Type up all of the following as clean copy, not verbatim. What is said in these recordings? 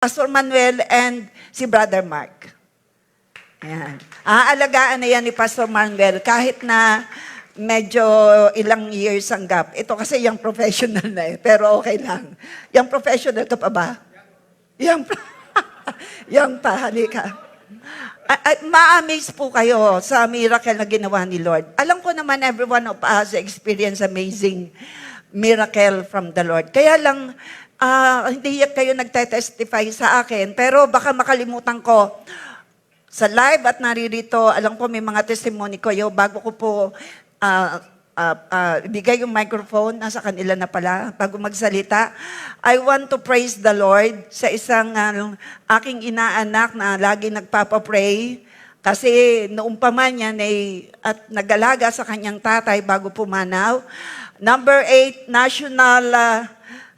Pastor Manuel and si Brother Mark. Ayan. Aalagaan na yan ni Pastor Manuel kahit na medyo ilang years ang gap. Ito kasi yung professional na pero okay lang. Yung professional ka pa ba? Yang pa, halika. Ma-amaze po kayo sa miracle na ginawa ni Lord. Alam ko naman every one of us experience amazing miracle from the Lord. Kaya lang, hindi kayo nagte-testify sa akin, pero baka makalimutan ko sa live at naririto, alam ko may mga testimony ko yo bago ko po ibigay yung microphone, nasa kanila na pala, bago magsalita. I want to praise the Lord sa isang aking inaanak na lagi nagpapapray. Kasi noong pa man yan at nag-alaga sa kanyang tatay bago pumanaw. Number 8, national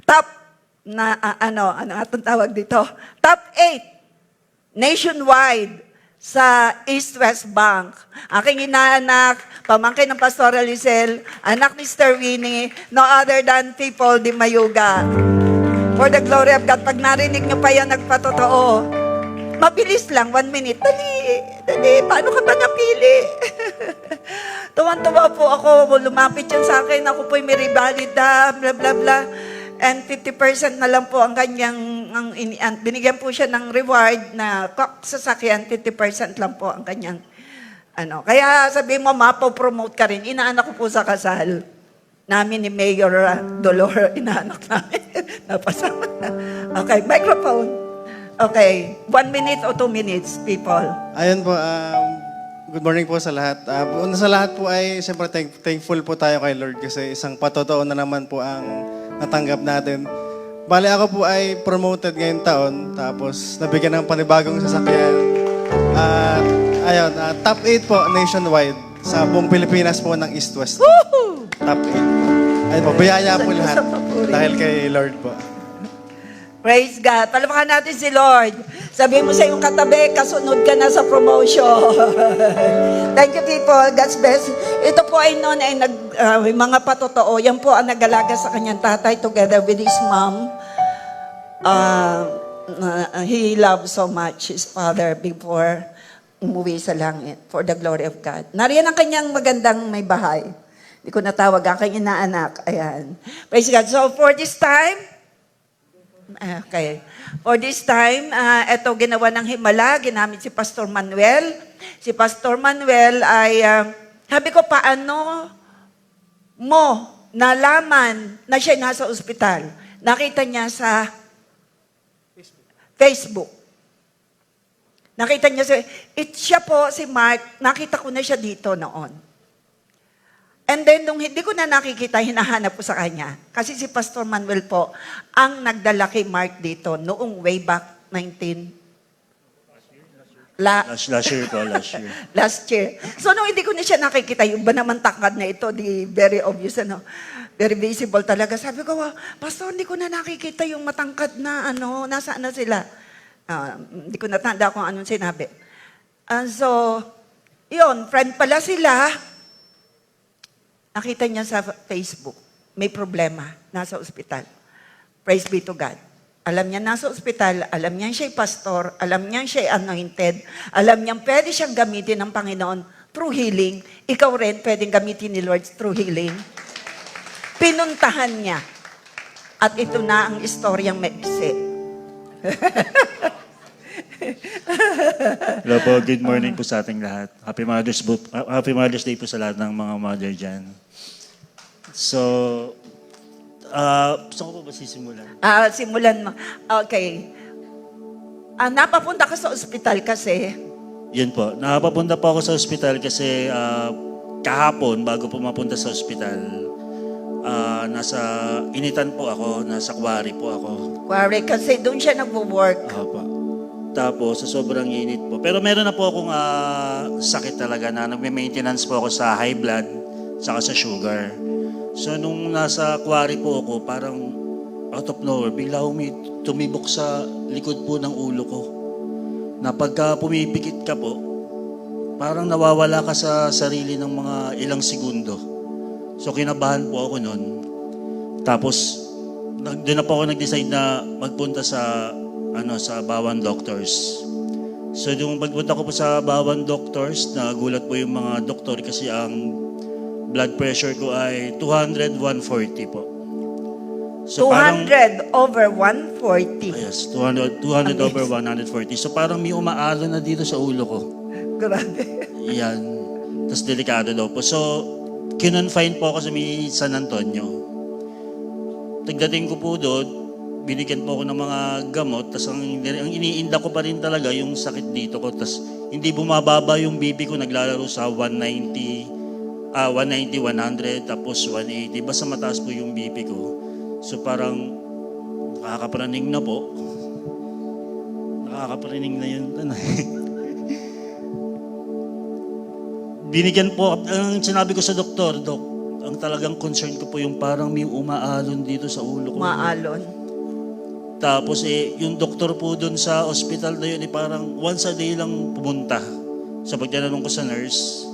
top na ano atong tawag dito? Top 8 nationwide sa East West Bank. Aking inaanak, pamangkin ng Pastor Elisel, anak ni Sister Winnie, no other than People di Mayuga. For the glory of God, pag narinig nyo pa yan, nagpatotoo. Mabilis lang, 1 minute. Dali, paano ka ba napili? Tuwan-tuwa po ako, lumapit yan sa akin, ako po'y may rivalida, bla bla bla. And 50% na lang po ang kanyang, binigyan po siya ng reward na sasakyan, 50% lang po ang kanyang, Kaya sabi mo, mapo-promote ka rin. Inaanak ko po sa kasal namin ni Mayor Dolor, inaanak namin. Napasama na. Okay, microphone. Okay, 1 minute o 2 minutes, people. Ayun po, good morning po sa lahat. Una sa lahat po ay, siyempre thankful po tayo kay Lord kasi isang patotoo na naman po ang natanggap natin. Bale ako po ay promoted ngayong taon, tapos nabigyan ng panibagong sasakyan. At ayun, top 8 po nationwide sa buong Pilipinas po ng East-West. Woohoo! Top 8. Ayun po, biyaya po lahat dahil kay Lord po. Praise God. Palamakan natin si Lord. Sabi mo sa iyong katabi, kasunod ka na sa promotion. Thank you, people. God's best. Ito po ay noon ay mga patotoo. Yan po ang nag-alaga sa kanyang tatay together with his mom. He loved so much his father before umuwi sa langit for the glory of God. Nariyan ang kanyang magandang may bahay. Hindi ko natawag ang kanyang inaanak. Ayan. Praise God. So for this time, okay. For this time, ito ginawa ng Himala, ginamit si Pastor Manuel. Si Pastor Manuel ay, sabi ko, paano mo nalaman na siya nasa ospital? Nakita niya sa Facebook. Nakita niya siya po, si Mark, nakita ko na siya dito noon. And then, nung hindi ko na nakikita, hinahanap ko sa kanya. Kasi si Pastor Manuel po, ang nagdala kay Mark dito noong way back 19... Last year po, last year. Last year. So, nung hindi ko na siya nakikita, yung ba naman tangkad na ito, very obvious, very visible talaga. Sabi ko, Pastor, hindi ko na nakikita yung matangkad na, nasaan na sila? Hindi ko natanda kung anong sinabi. So, yun, friend pala sila. Nakita niya sa Facebook, may problema, nasa ospital. Praise be to God. Alam niya nasa ospital, alam niya siya'y pastor, alam niya siya'y anointed, alam niya pwede siyang gamitin ng Panginoon through healing. Ikaw rin pwedeng gamitin ni Lord through healing. Pinuntahan niya. At ito na ang istoryang maiksi. Hello po, good morning po sa ating lahat. Happy Mother's Day po sa lahat ng mga mother dyan. So, saan ko po ba sisimulan? Simulan mo. Okay. Napapunta ka sa ospital kasi? Yun po, napapunta po ako sa ospital kasi kahapon, bago po mapunta sa ospital, initan po ako, nasa quarry po ako. Quarry, kasi doon siya nagwo-work. Opo. Tapos, sa sobrang init po. Pero meron na po akong sakit talaga na nagme-maintenance po ako sa high blood, saka sa sugar. So, nung nasa quarry po ako, parang out of nowhere, bigla tumibok sa likod po ng ulo ko. Na pagka pumipikit ka po, parang nawawala ka sa sarili ng mga ilang segundo. So, kinabahan po ako nun. Tapos, doon na po ako nag-decide na magpunta sa sa Bawan Doctors. So yung pagpunta ko po sa Bawan Doctors, nagulat po yung mga doktor kasi ang blood pressure ko ay 200/140 po. So parang 200 over 140. yes, 200/140. So parang may umaalo na dito sa ulo ko. Grabe. Yan. Tapos delikado daw po. So, kinonfine po ako sa may San Antonio. Pagdating ko po doon, binigyan po ako ng mga gamot. Tapos ang iniinda ko pa rin talaga yung sakit dito ko. Tapos hindi bumababa yung BP ko. Naglalaro sa 190, 100, tapos 180. Basta mataas po yung BP ko. So parang nakakapraning na po. Nakakapraning na yun. Binigyan po, ang sinabi ko sa doktor, Dok, ang talagang concern ko po yung parang may umaalon dito sa ulo ko. Maalon. Tapos yung doktor po doon sa hospital na yun, parang once a day lang pumunta. Sa pagtanong ko sa nurse,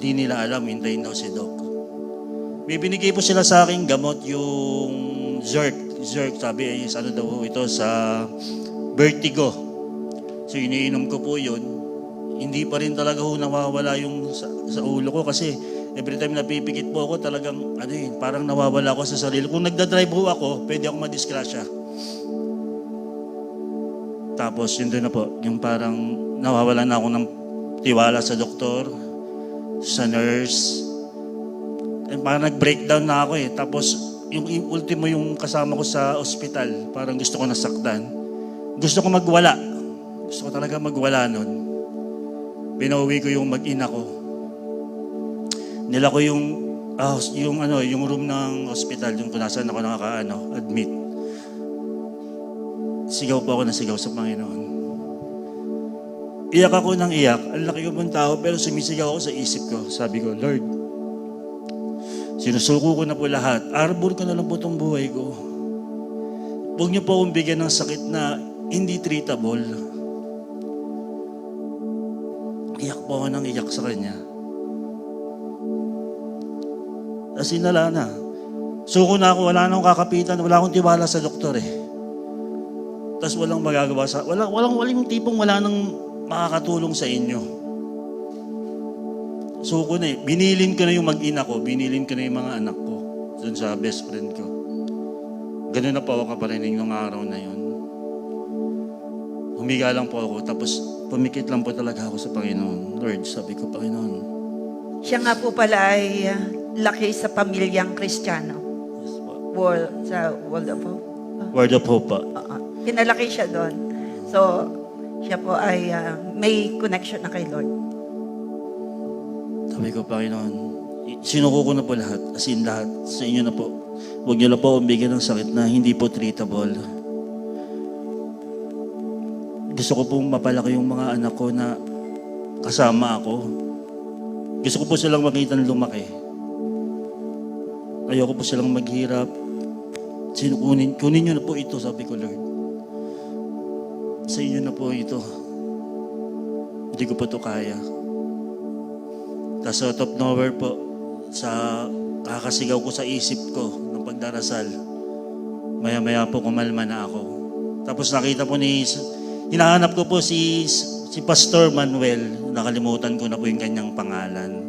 di nila alam, hintayin daw si Doc. May binigay po sila sa akin gamot, yung Zerk, sabi daw ito sa vertigo. So iniinom ko po yun. Hindi pa rin talaga nawawala yung sa ulo ko kasi every time napipikit po ako talagang parang nawawala ako sa sarili. Kung nagdadrive po ako, pwede ako madisgrasya. Tapos yun doon na po, yung parang nawawala na ako ng tiwala sa doktor, sa nurse. And parang nag-breakdown na ako Tapos yung ultimo yung kasama ko sa ospital, parang gusto ko nasaktan. Gusto ko magwala. Gusto ko talaga magwala nun. Pinauwi ko yung mag-ina ko. Nila ko yung room ng hospital, yung kung nasaan ako admit. Sigaw po ako na sigaw sa Panginoon. Iyak ako ng iyak. Ang laki ko pong tao, pero sumisigaw ako sa isip ko. Sabi ko, Lord, sinusuko ko na po lahat. Arbor ko na lang po itong buhay ko. Huwag niyo po akong bigyan ng sakit na hindi treatable. Iyak po ako ng iyak sa kanya. As in, wala na. Suko na ako, wala na akong kakapitan, wala akong tiwala sa doktor Tapos walang magagawa walang tipong wala nang makakatulong sa inyo. Suko na Binilin ko na yung mag-ina ko, binilin ko na yung mga anak ko dun sa best friend ko. Ganun na po ako kaparinig nung araw na yun. Humiga lang po ako, tapos pumikit lang po talaga ako sa Panginoon. Lord, sabi ko, Panginoon. Siya nga po pala ay laki sa pamilyang Kristiyano. Yes po. Sa World of Hope. Word of Hope po. Pinalaki siya doon. So, siya po ay may connection na kay Lord. Sabi ko, Panginoon, sinuko ko na po lahat. As in lahat. Sa inyo na po. Huwag niyo na po akong bigyan ng sakit na hindi po treatable. Gusto ko pong mapalaki yung mga anak ko na kasama ako. Gusto ko po silang makita na lumaki. Ayoko po silang maghirap. Kunin nyo na po ito, sabi ko, Lord. Sa inyo na po ito. Hindi ko po ito kaya. Tapos out of nowhere po, sa kakasigaw ko sa isip ko ng pagdarasal, maya-maya po kumalma na ako. Tapos nakita po hinahanap ko po si Pastor Manuel. Nakalimutan ko na po yung kanyang pangalan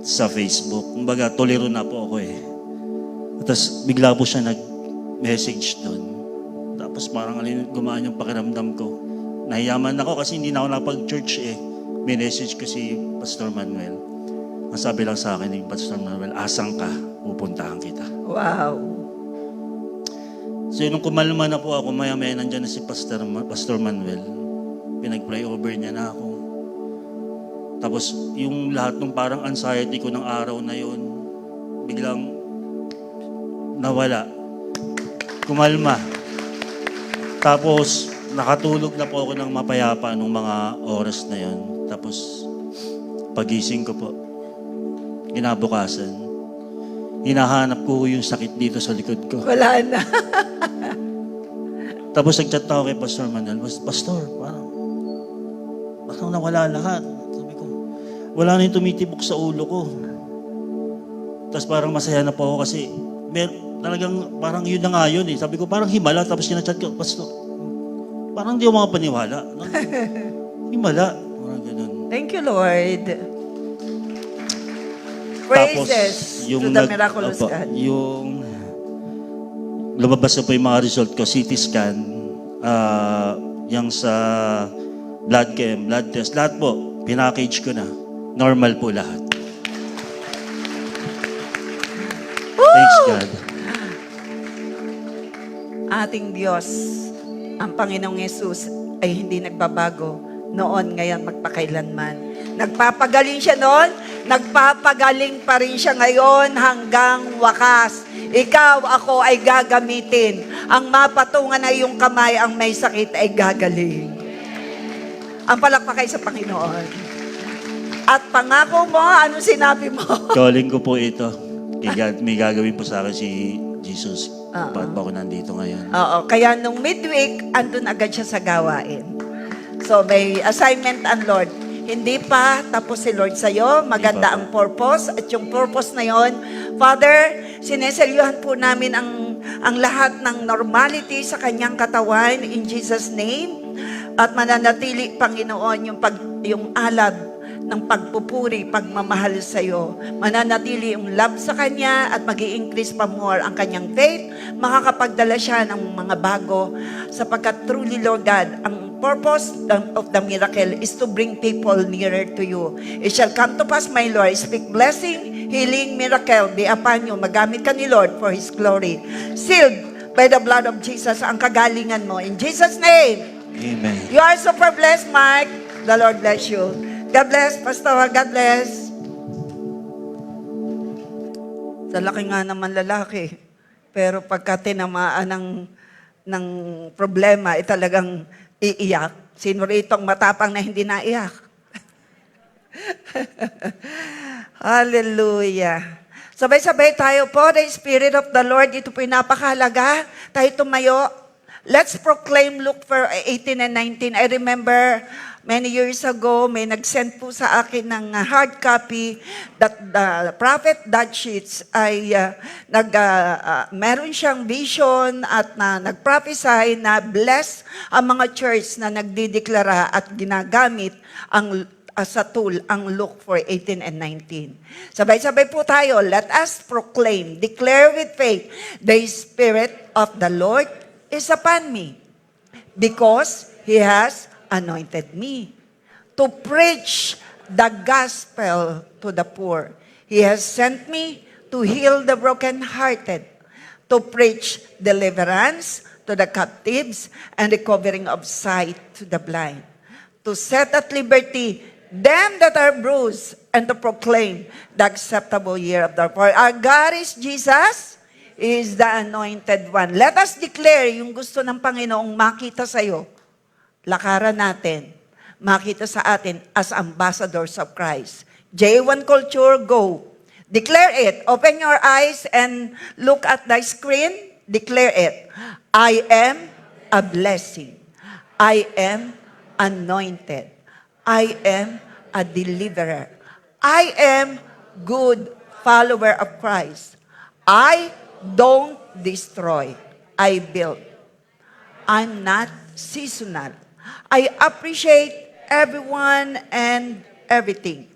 sa Facebook. Kumbaga, tolero na po ako Tapos bigla po siya nag-message doon. Tapos parang gumaan yung pakiramdam ko. Nahiyaman ako kasi hindi na ako napag-church Minessage ko si Pastor Manuel. Ang sabi lang sa akin ni Pastor Manuel, asang ka, pupuntahan kita. Wow. So nung kumalma na po ako, maya-maya nandiyan na si Pastor Manuel. Pinag-pray over niya na ako. Tapos yung lahat ng parang anxiety ko ng araw na yun, biglang nawala. Kumalma. Tapos nakatulog na po ako ng mapayapa nung mga oras na yun. Tapos pagising ko po, kinabukasan, hinahanap ko yung sakit dito sa likod ko. Wala na. Tapos nag-chat ako kay Pastor Manuel, Pastor, parang nawala lahat. Sabi ko, wala na yung tumitibok sa ulo ko. Tapos parang masaya na po ako kasi talagang parang yun na nga yun eh. Sabi ko, parang himala. Tapos kinachat ko, Pastor, parang di ako makapaniwala. Himala. Parang ganun. Thank you, Lord. Tapos, Praises to the miraculous opo, God. yung lumabas na po yung mga result ko, CT scan, yung sa blood chem, blood test, lahat po, pinackage ko na. Normal po lahat. Thanks God. Ating Diyos, ang Panginoong Yesus ay hindi nagbabago noon, ngayon, magpakailanman. Nagpapagaling siya noon, nagpapagaling pa rin siya ngayon hanggang wakas. Ikaw, ako ay gagamitin. Ang mapatungan na iyong kamay, ang may sakit ay gagaling. Ang palakpakay sa Panginoon. At pangako mo, ano sinabi mo? Calling ko po ito. May gagawin po sa akin si Jesus. Oo. Bakit ba ako nandito ngayon? Oo, kaya nung midweek, andun agad siya sa gawain. So may assignment ang Lord. Hindi pa tapos si Lord sa'yo. Maganda ang purpose. At yung purpose na yon, Father, sineselyuhan po namin ang lahat ng normality sa kanyang katawan in Jesus' name. At mananatili, Panginoon, yung alab ng pagpupuri, pagmamahal sa iyo. Mananatili yung love sa Kanya at mag-i-increase pa more ang Kanyang faith. Makakapagdala siya ng mga bago sapagkat truly, Lord God, ang purpose of the miracle is to bring people nearer to you. It shall come to pass, my Lord. Speak blessing, healing, miracle be upon you. Magamit ka ni Lord for His glory. Sealed by the blood of Jesus ang kagalingan mo. In Jesus' name, Amen. you are super blessed, Mike. The Lord bless you. God bless, Pastor. God bless. Sa laki nga naman lalaki. Pero pagka tinamaan ng problema, talagang iiyak. Sino rito ang matapang na hindi naiyak? Hallelujah. Sabay-sabay tayo po. The Spirit of the Lord, ito po yung napakahalaga. Tayo tumayo. Let's proclaim Luke 18 and 19. I remember many years ago, may nag-send po sa akin ng hard copy that the Prophet Dad Sheets ay meron siyang vision at nag-prophesy na bless ang mga church na nagdideklara at ginagamit sa tool ang Luke 18 and 19. Sabay-sabay po tayo. Let us proclaim, declare with faith, the Spirit of the Lord is upon me because He has anointed me to preach the gospel to the poor. He has sent me to heal the brokenhearted, to preach deliverance to the captives and recovering of sight to the blind, to set at liberty them that are bruised, and to proclaim the acceptable year of the Lord. Our God is Jesus, is the anointed one. Let us declare yung gusto ng Panginoong makita sa'yo. Lakaran natin, makita sa atin as ambassadors of Christ. J1 Culture, go. Declare it. Open your eyes and look at the screen. Declare it. I am a blessing. I am anointed. I am a deliverer. I am good follower of Christ. I don't destroy. I build. I'm not seasonal. I appreciate everyone and everything.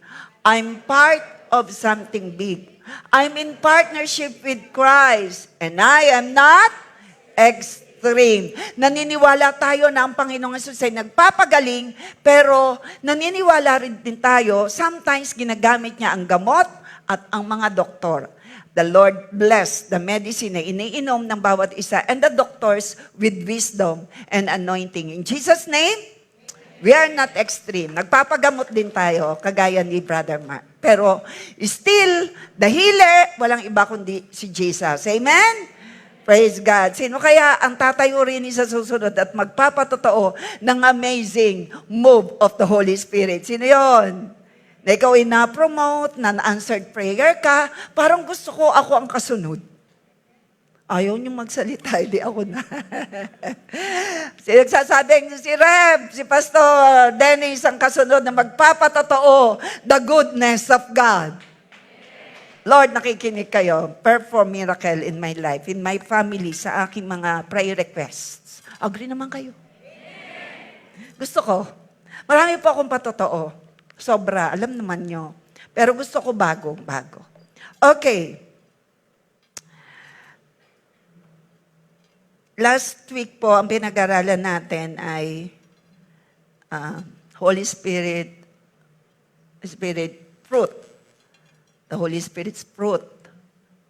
I'm part of something big. I'm in partnership with Christ. And I am not extreme. Naniniwala tayo na ang Panginoong Hesus ay nagpapagaling, pero naniniwala rin din tayo, sometimes ginagamit niya ang gamot at ang mga doktor. The Lord bless the medicine na iniinom ng bawat isa and the doctors with wisdom and anointing. In Jesus' name, we are not extreme. Nagpapagamot din tayo, kagaya ni Brother Mark. Pero still, the healer, walang iba kundi si Jesus. Amen? Praise God. Sino kaya ang tatayo rin sa susunod at magpapatotoo ng amazing move of the Holy Spirit? Sino yon? Na ikaw ay na-promote, na-answered prayer ka, parang gusto ko ako ang kasunod. Ayaw niyong magsalita, hindi ako na. Nagsasabing si Reb, si Pastor Dennis ang kasunod na magpapatotoo the goodness of God. Lord, nakikinig kayo. Perform miracle in my life, in my family, sa aking mga prayer requests. Agree naman kayo. Gusto ko. Marami po akong patotoo. Sobra, alam naman nyo. Pero gusto ko bago. Okay. Last week po, ang pinag-aralan natin ay Holy Spirit fruit. The Holy Spirit's fruit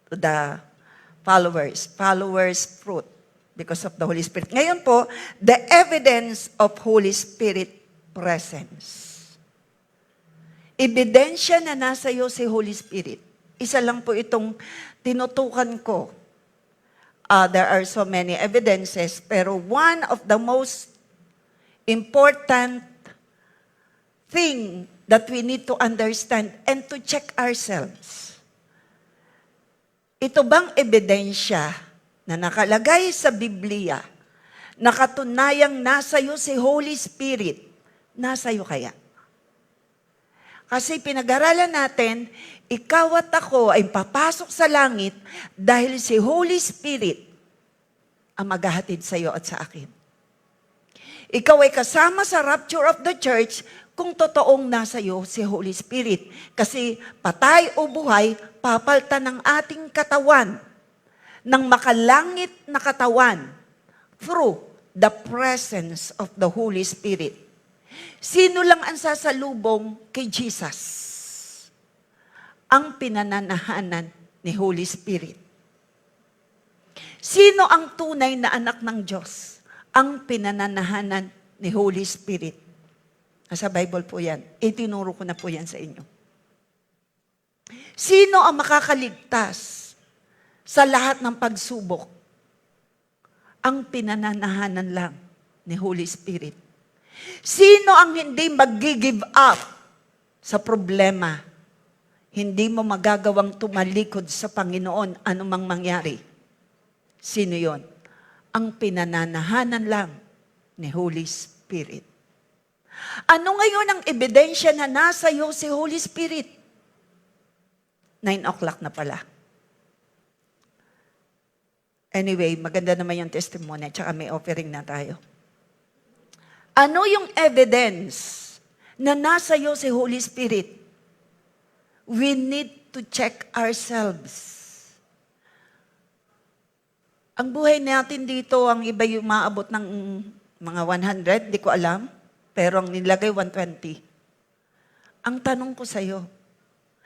to the followers fruit because of the Holy Spirit. Ngayon po, the evidence of Holy Spirit presence. Ebidensya na nasa iyo si Holy Spirit. Isa lang po itong tinutukan ko. There are so many evidences, pero one of the most important thing that we need to understand and to check ourselves. Ito bang ebidensya na nakalagay sa Biblia, nakatunayang nasa iyo si Holy Spirit, nasa iyo kaya? Kasi pinag-aralan natin, ikaw at ako ay papasok sa langit dahil si Holy Spirit ang maghahatid sa iyo at sa akin. Ikaw ay kasama sa rapture of the church kung totoong nasa iyo si Holy Spirit. Kasi patay o buhay, papaltan ng ating katawan, ng makalangit na katawan, through the presence of the Holy Spirit. Sino lang ang sasalubong kay Jesus? Ang pinananahanan ni Holy Spirit. Sino ang tunay na anak ng Diyos? Ang pinananahanan ni Holy Spirit. Nasa Bible po yan. Itinuro ko na po yan sa inyo. Sino ang makakaligtas sa lahat ng pagsubok? Ang pinananahanan lang ni Holy Spirit. Sino ang hindi mag-give up sa problema? Hindi mo magagawang tumalikod sa Panginoon anumang mangyari. Sino yon? Ang pinananahanan lang ni Holy Spirit. Ano ngayon ang ebidensya na nasa iyo si Holy Spirit? 9 o'clock na pala. Anyway, maganda naman yung testimony, tsaka may offering na tayo. Ano yung evidence na nasa iyo si Holy Spirit? We need to check ourselves. Ang buhay natin dito, ang iba yung maabot ng mga 100, di ko alam. Pero ang nilagay 120. Ang tanong ko sa iyo,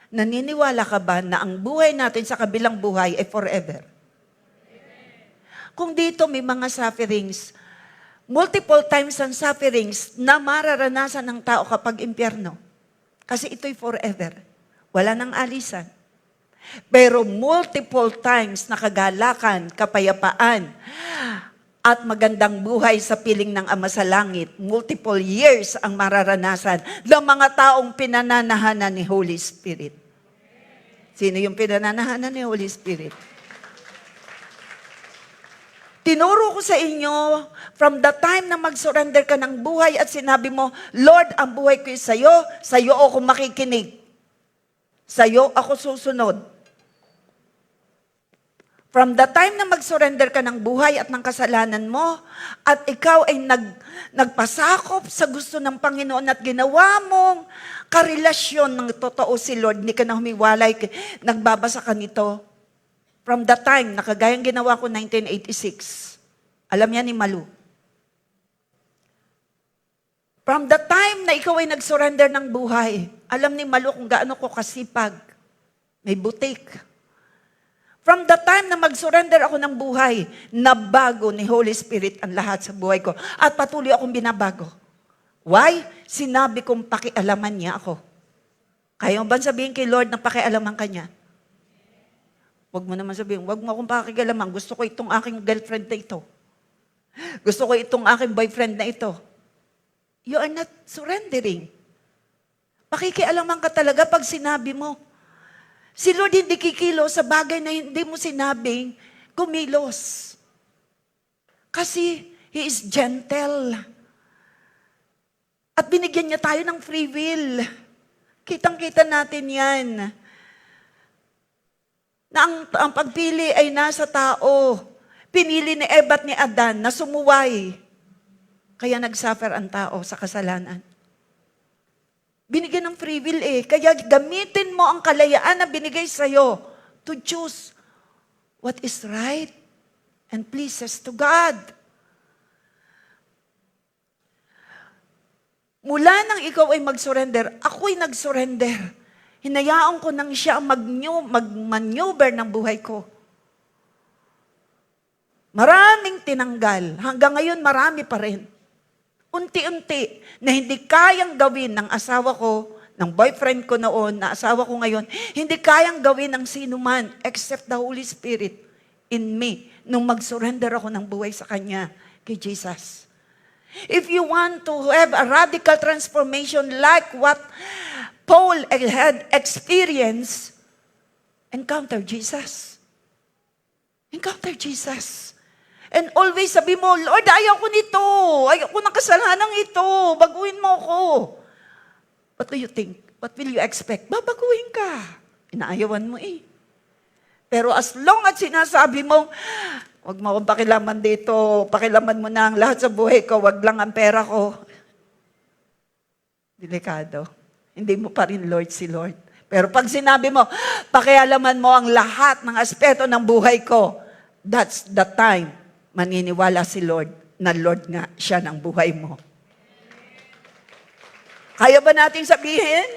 naniniwala ka ba na ang buhay natin sa kabilang buhay ay forever? Kung dito may mga sufferings, multiple times ang sufferings na mararanasan ng tao kapag impyerno. Kasi ito'y forever. Wala nang alisan. Pero multiple times na kagalakan, kapayapaan, at magandang buhay sa piling ng Ama sa Langit. Multiple years ang mararanasan ng mga taong pinananahanan ni Holy Spirit. Sino yung pinananahanan ni Holy Spirit? Tinuro ko sa inyo, from the time na mag-surrender ka ng buhay at sinabi mo, Lord, ang buhay ko sa iyo ako makikinig. Sa iyo ako susunod. From the time na mag-surrender ka ng buhay at ng kasalanan mo, at ikaw ay nagpasakop sa gusto ng Panginoon at ginawa mong karelasyon ng totoo si Lord, hindi ka na humiwalay, nagbabasa ka nito. From the time, nakagayang ginawa ko 1986. Alam niya ni Malu. From the time na ikaw ay nag-surrender ng buhay, alam ni Malu kung gaano ko kasipag. May butik. From the time na mag-surrender ako ng buhay, nabago ni Holy Spirit ang lahat sa buhay ko. At patuloy akong binabago. Why? Sinabi kong pakialaman niya ako. Kaya mo ba sabihin kay Lord na pakialaman ka niya? Huwag mo naman sabihin, huwag mo akong pakialaman. Gusto ko itong aking girlfriend na ito. Gusto ko itong aking boyfriend na ito. You are not surrendering. Pakikialaman ka talaga pag sinabi mo. Si Lord hindi kikilos sa bagay na hindi mo sinabing kumilos. Kasi He is gentle. At binigyan niya tayo ng free will. Kitang-kita natin yan. na ang pagpili ay nasa tao. Pinili ni Eva at ni Adan na sumuway. Kaya nagsuffer ang tao sa kasalanan. Binigyan ng free will Kaya gamitin mo ang kalayaan na binigay sa'yo to choose what is right and pleases to God. Mula nang ikaw ay mag-surrender, ako'y nag-surrender. Hinayaan ko nang siya mag-maneuver ng buhay ko. Maraming tinanggal. Hanggang ngayon, marami pa rin. Unti-unti na hindi kayang gawin ng asawa ko, ng boyfriend ko noon, na asawa ko ngayon, hindi kayang gawin ng sino man except the Holy Spirit in me nung mag-surrender ako ng buhay sa Kanya, kay Jesus. If you want to have a radical transformation like what Paul had experienced, encounter Jesus. Encounter Jesus. And always sabi mo, Lord, ayaw ko nito. Ayaw ko ng kasalanan ito. Baguhin mo ako. What do you think? What will you expect? Babaguhin ka. Inaayawan mo Pero as long as sinasabi mo, wag mo akong pakilaman dito, pakilaman mo na ang lahat sa buhay ko, wag lang ang pera ko. Delikado. Hindi mo pa rin Lord si Lord. Pero pag sinabi mo, pakialaman mo ang lahat ng aspeto ng buhay ko, that's the time maniniwala si Lord na Lord nga siya ng buhay mo. Kaya ba nating sabihin?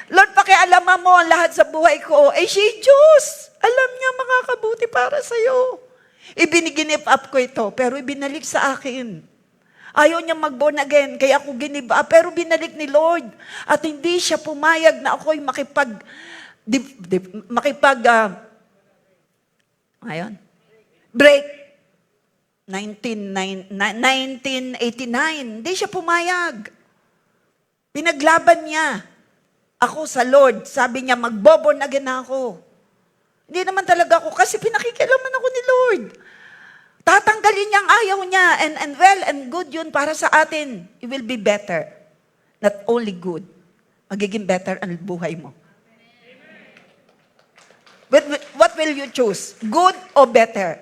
Lord, pakialaman mo ang lahat sa buhay ko. Si Diyos, alam niya makakabuti para sa'yo. Ibiniginip up ko ito, pero ibinalik sa akin. Ayaw niya mag-born again, kaya ako ginib up, pero binalik ni Lord. At hindi siya pumayag na ako'y break. 1989, hindi siya pumayag. Pinaglaban niya ako sa Lord. Sabi niya, magbo-born again ako. Hindi naman talaga ako kasi pinakikialaman ako ni Lord. Tatanggalin niya ang ayaw niya and well and good yun para sa atin. It will be better. Not only good. Magiging better ang buhay mo. What will you choose? Good or better?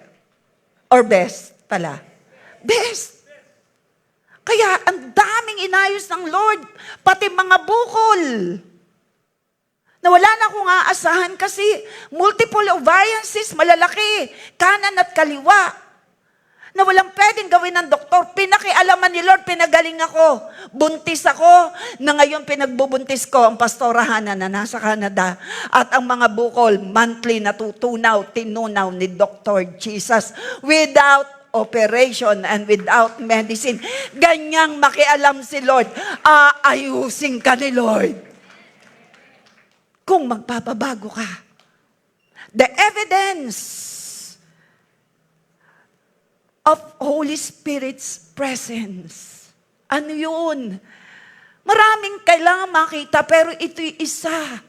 Or best pala? Best. Kaya ang daming inayos ng Lord, pati mga bukol. Na wala na akong aasahan kasi multiple ovarian cysts, malalaki, kanan at kaliwa. Na walang pwedeng gawin ng doktor. Pinakialaman ni Lord, pinagaling ako. Buntis ako, na ngayon pinagbubuntis ko ang pastorahan na nasa Canada. At ang mga bukol, monthly natutunaw, tinunaw ni Dr. Jesus. Without operation and without medicine. Ganyang makialam si Lord. Aayusin ka ni Lord. Kung magpapabago ka. The evidence of Holy Spirit's presence. Ano yun? Maraming kailangan makita, pero ito'y isa.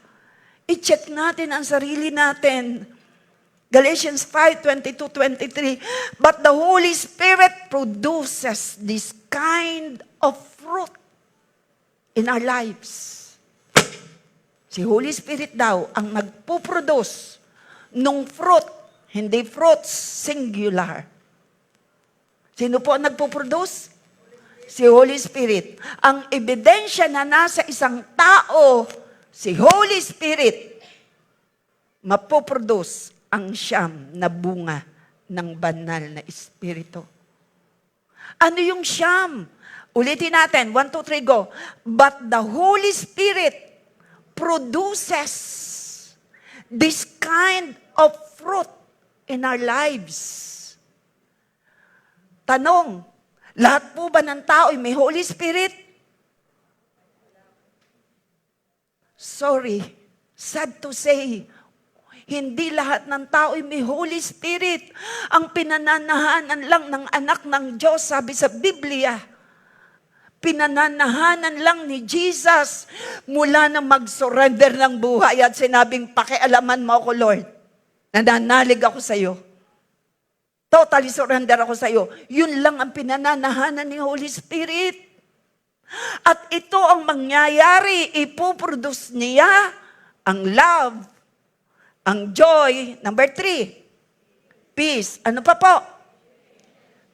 I-check natin ang sarili natin. Galatians 5:22-23. But the Holy Spirit produces this kind of fruit in our lives. Si Holy Spirit daw ang nagpuproduce nung fruit, hindi fruits, singular. Sino po ang nagpuproduce? Si Holy Spirit. Ang ebidensya na nasa isang tao, si Holy Spirit, mapuproduce ang siyam na bunga ng banal na Espiritu. Ano yung siyam? Ulitin natin. 1, 2, 3, go. But the Holy Spirit produces this kind of fruit in our lives. Tanong, lahat po ba ng tao ay may Holy Spirit? Sorry, sad to say, hindi lahat ng tao ay may Holy Spirit. Ang pinananahanan lang ng anak ng Diyos, sabi sa Biblia, pinananahanan lang ni Jesus mula na mag-surrender ng buhay at sinabing, pakialaman mo ako, Lord. Nananalig ako sa iyo. Totally surrender ako sa iyo. Yun lang ang pinananahanan ni Holy Spirit. At ito ang mangyayari, ipoproduce niya ang love, Ang joy, number 3. Peace. Ano pa po?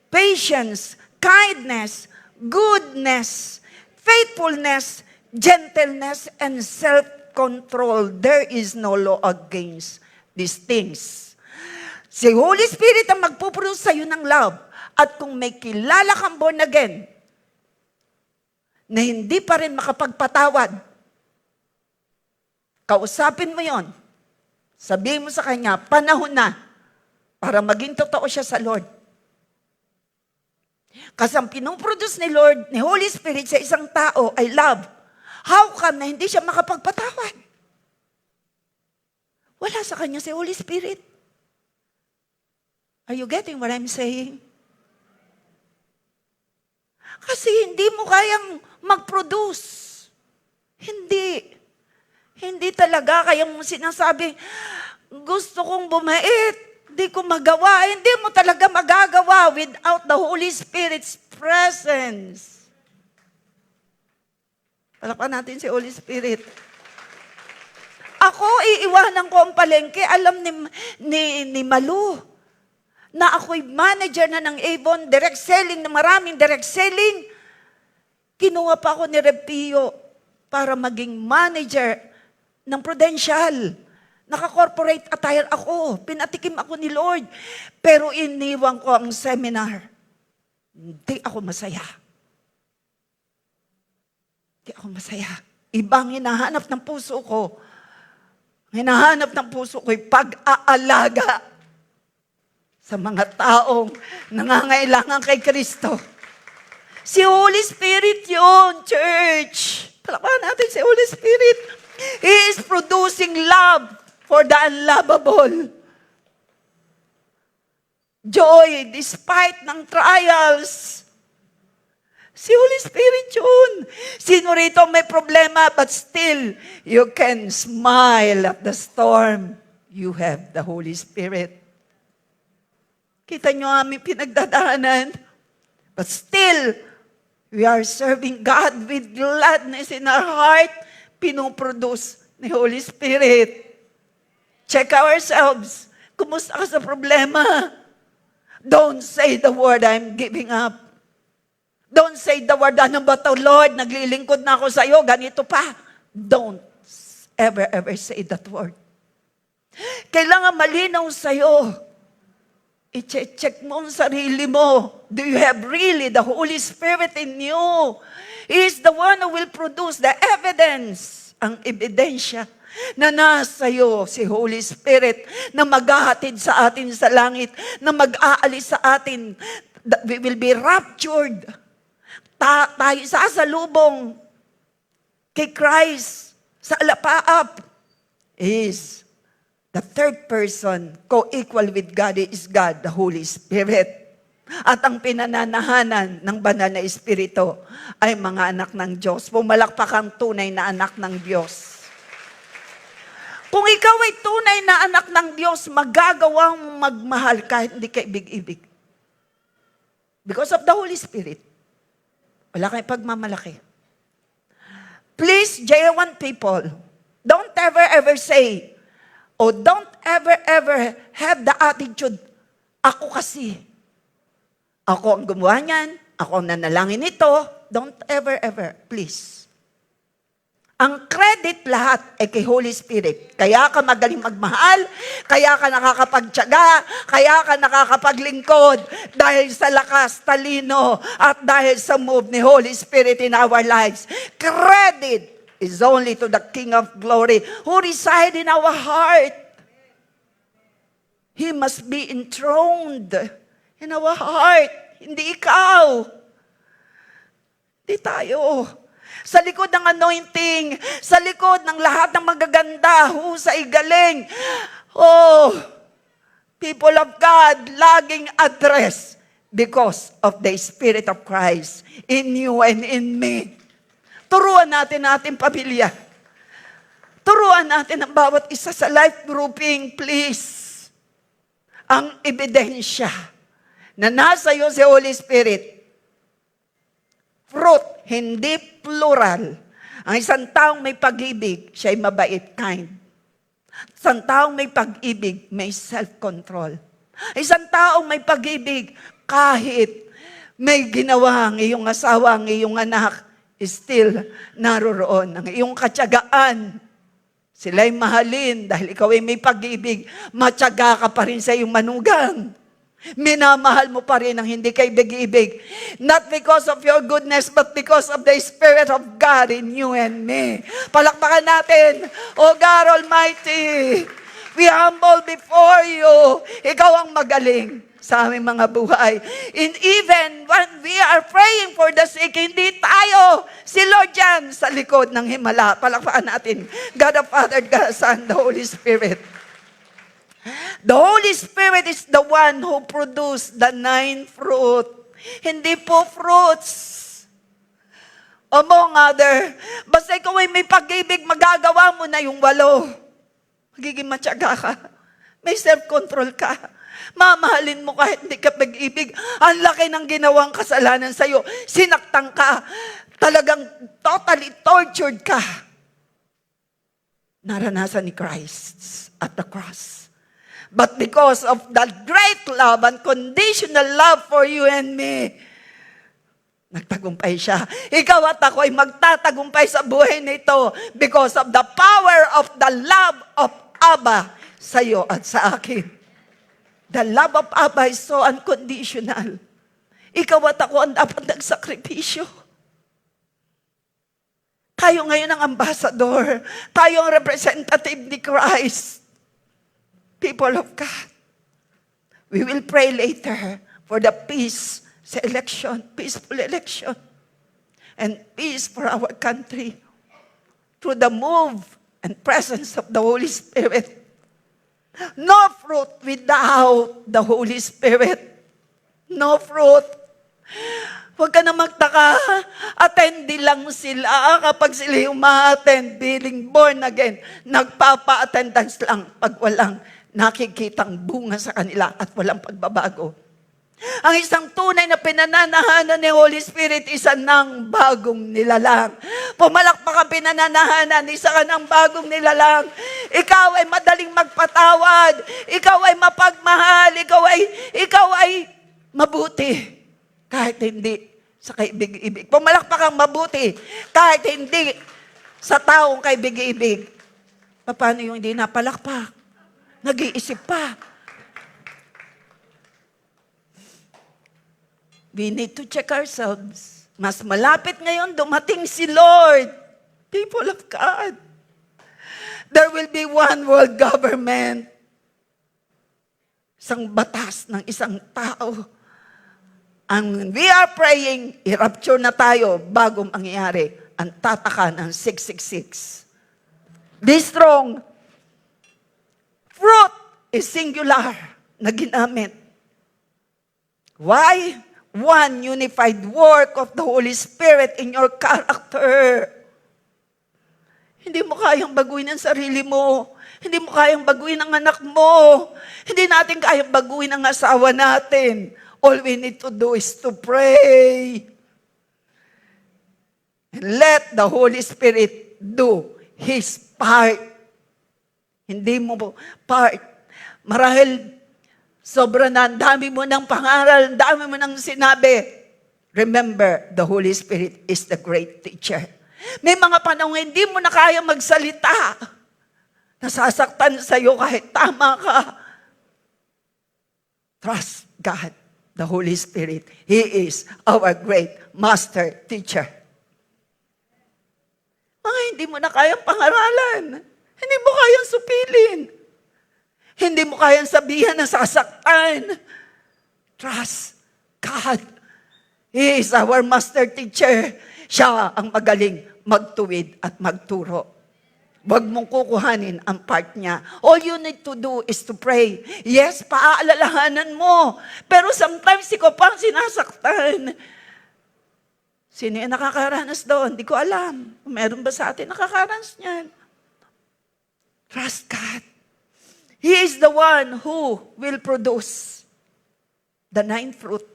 Patience, kindness, goodness, faithfulness, gentleness, and self-control. There is no law against these things. Si Holy Spirit ang magpuproduce sa'yo ng love. At kung may kilala kang born again, na hindi pa rin makapagpatawad, kausapin mo yon. Sabihin mo sa kanya, panahon na para maging totoo siya sa Lord. Kasi ang pinuproduce ni Lord, ni Holy Spirit sa isang tao ay love. How come na hindi siya makapagpatawad? Wala sa kanya si Holy Spirit. Are you getting what I'm saying? Kasi hindi mo kayang mag-produce. Hindi. Hindi talaga kaya mo sinasabi, gusto kong bumait, hindi ko magawa. Hindi mo talaga magagawa without the Holy Spirit's presence. Palakpan natin si Holy Spirit. Ako, iiwanan ko ang palengke. Alam ni Malu na ako'y manager na ng Avon, direct selling, na maraming direct selling. Kinuha pa ako ni Repio para maging manager ng Prudential. Naka-corporate attire ako. Pinatikim ako ni Lord. Pero iniwan ko ang seminar. Hindi ako masaya. Hindi ako masaya. Ibang hinahanap ng puso ko. Hinahanap ng puso ko'y pag-aalaga sa mga taong nangangailangan kay Kristo. Si Holy Spirit yun, church. Palakpakan natin si Holy Spirit. He is producing love for the unlovable. Joy despite ng trials. Si Holy Spirit yun. Sino rito may problema but still you can smile at the storm. You have the Holy Spirit. Kita nyo aming pinagdadaanan. But still, we are serving God with gladness in our heart. Pinuproduce ni Holy Spirit. Check ourselves. Kumusta ka sa problema? Don't say the word, I'm giving up. Don't say the word, ano ba to, Lord? Naglilingkod na ako sa iyo, ganito pa. Don't ever say that word. Kailangan malinaw sa iyo. I-check mo ang sarili mo. Do you have really the Holy Spirit in you? He is the one who will produce the evidence, ang ebidensya na nasa iyo, si Holy Spirit, na maghahatid sa atin sa langit, na mag-aalis sa atin. We will be raptured. Tayo sasalubong kay Christ sa alapaap is the third person, co-equal with God is God, the Holy Spirit. At ang pinananahanan ng banal na Espiritu ay mga anak ng Diyos. Pumalakpak ang tunay na anak ng Diyos. Kung ikaw ay tunay na anak ng Diyos, magagawang magmahal kahit hindi ka ibig-ibig. Because of the Holy Spirit. Wala kayong pagmamalaki. Please, J1 people, don't ever say, or don't ever have the attitude, ako kasi. Ako ang gumawa niyan, ako ang nanalangin nito. Don't ever, please. Ang credit lahat ay kay Holy Spirit. Kaya ka magaling magmahal, kaya ka nakakapagtiyaga, kaya ka nakakapaglingkod dahil sa lakas, talino, at dahil sa move ni Holy Spirit in our lives. Credit is only to the King of Glory who reside in our heart. He must be enthroned in our heart. Hindi ikaw. Hindi tayo. Sa likod ng anointing, sa likod ng lahat ng magaganda, husay, galing. Oh, people of God, laging address because of the Spirit of Christ in you and in me. Turuan natin ating pamilya. Turuan natin ang bawat isa sa life grouping, please. Ang ebidensya na nasa iyo si Holy Spirit. Fruit, hindi plural. Ang isang taong may pag-ibig, siya'y mabait, kind. Isang taong may pag-ibig, may self-control. Isang taong may pag-ibig, kahit may ginawa ang iyong asawa, ang iyong anak, still naroroon ang iyong katyagaan. Sila'y mahalin dahil ikaw ay may pag-ibig. Matyaga ka pa rin sa iyong manugang. Minamahal mo pa rin ang hindi kay ibig-ibig. Not because of your goodness, but because of the Spirit of God in you and me. Palakpakan natin. O God Almighty, we humble before you. Ikaw ang magaling sa aming mga buhay. And even when we are praying for the sick, hindi tayo, si Lord yan sa likod ng himala. Palakpakan natin. God the Father, God the Son, the Holy Spirit. The Holy Spirit is the one who produced the 9 fruit. Hindi po fruits. Among other, basta ikaw ay may pag-ibig, magagawa mo na yung 8. Magiging matyaga ka. May self-control ka. Mamahalin mo kahit hindi ka pag-ibig. Ang laki ng ginawang kasalanan sa'yo. Sinaktan ka. Talagang totally tortured ka. Naranasan ni Christ at the cross. But because of that great love, unconditional love for you and me, nagtagumpay siya. Ikaw at ako ay magtatagumpay sa buhay nito because of the power of the love of Abba sa iyo at sa akin. The love of Abba is so unconditional. Ikaw at ako ang dapat nagsakripisyo. Tayo ngayon ang ambassador. Tayo ang representative ni Christ. People of God, we will pray later for the peace sa election, peaceful election, and peace for our country through the move and presence of the Holy Spirit. No fruit without the Holy Spirit. No fruit. Huwag ka na magtaka. Attendee lang sila kapag sila uma-attend, being born again. Nagpapa-attendance lang pag walang nakikitang bunga sa kanila at walang pagbabago. Ang isang tunay na pinananahanan ni Holy Spirit, isa ng bagong nilalang. Pumalakpak ang pinananahanan, isa ka ng bagong nilalang. Ikaw ay madaling magpatawad. Ikaw ay mapagmahal. Ikaw ay mabuti. Kahit hindi sa kaibig-ibig. Pumalakpak ang mabuti. Kahit hindi sa taong kaibig-ibig. Paano yung hindi napalakpak? Nag-iisip pa. We need to check ourselves. Mas malapit ngayon, dumating si Lord. People of God. There will be one world government. Isang batas ng isang tao. Ang we are praying, i-rapture na tayo bago mangyayari ang tataka ng 666. Be strong. Fruit is singular na ginamit. Why? One unified work of the Holy Spirit in your character. Hindi mo kayang baguhin ang sarili mo. Hindi mo kayang baguhin ang anak mo. Hindi natin kayang baguhin ang asawa natin. All we need to do is to pray. And let the Holy Spirit do His part. Hindi mo part. Marahil sobra na, ang dami mo ng pangaral, ang dami mo ng sinabi. Remember, the Holy Spirit is the great teacher. May mga panahon hindi mo na kaya magsalita. Nasasaktan sa'yo kahit tama ka. Trust God, the Holy Spirit. He is our great master teacher. Mga hindi mo na kayang pangaralan. Hindi mo kayang supilin. Hindi mo kayang sabihan na sasaktan. Trust God. He is our master teacher. Siya ang magaling magtuwid at magturo. Huwag mong kukuhanin ang part niya. All you need to do is to pray. Yes, paaalalahanan mo. Pero sometimes ikaw pang sinasaktan. Sino yung nakakaranas doon? Hindi ko alam. Meron ba sa atin nakakaranas niyan? Trust God. He is the one who will produce the 9 fruit.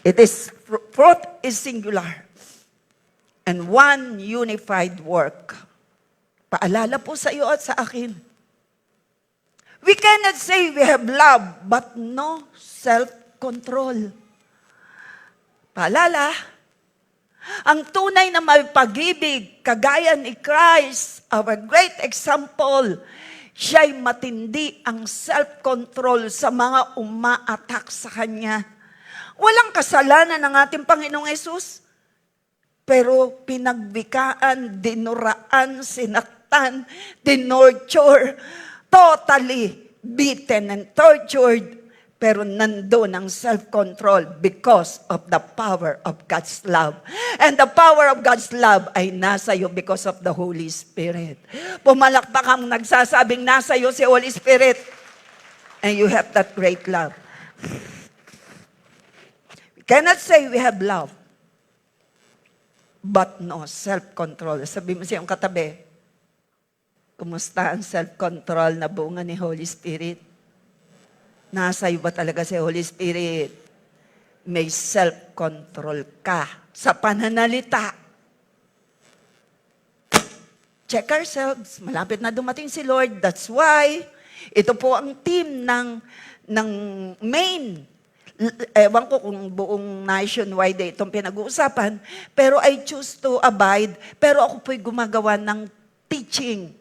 It is, fruit is singular. And one unified work. Paalala po sa iyo at sa akin. We cannot say we have love, but no self-control. Paalala, ang tunay na may pag-ibig, kagaya ni Christ, our great example, siya'y matindi ang self-control sa mga uma-attack sa Kanya. Walang kasalanan ng ating Panginoong Yesus, pero pinagbikaan, dinuraan, sinaktan, dinorture, totally beaten and tortured, pero nandun ang self-control because of the power of God's love. And the power of God's love ay nasa iyo because of the Holy Spirit. Pumalakpak ang nagsasabing nasa iyo si Holy Spirit. And you have that great love. We cannot say we have love, but no self-control. Sabi mo siyang katabi, kumusta ang self-control na bunga ni Holy Spirit? Nasa iyo ba talaga si Holy Spirit? May self-control ka sa pananalita. Check ourselves. Malapit na dumating si Lord. That's why, ito po ang team ng main. Ewan ko kung buong nationwide itong pinag-uusapan, pero I choose to abide, pero ako po'y gumagawa ng teaching.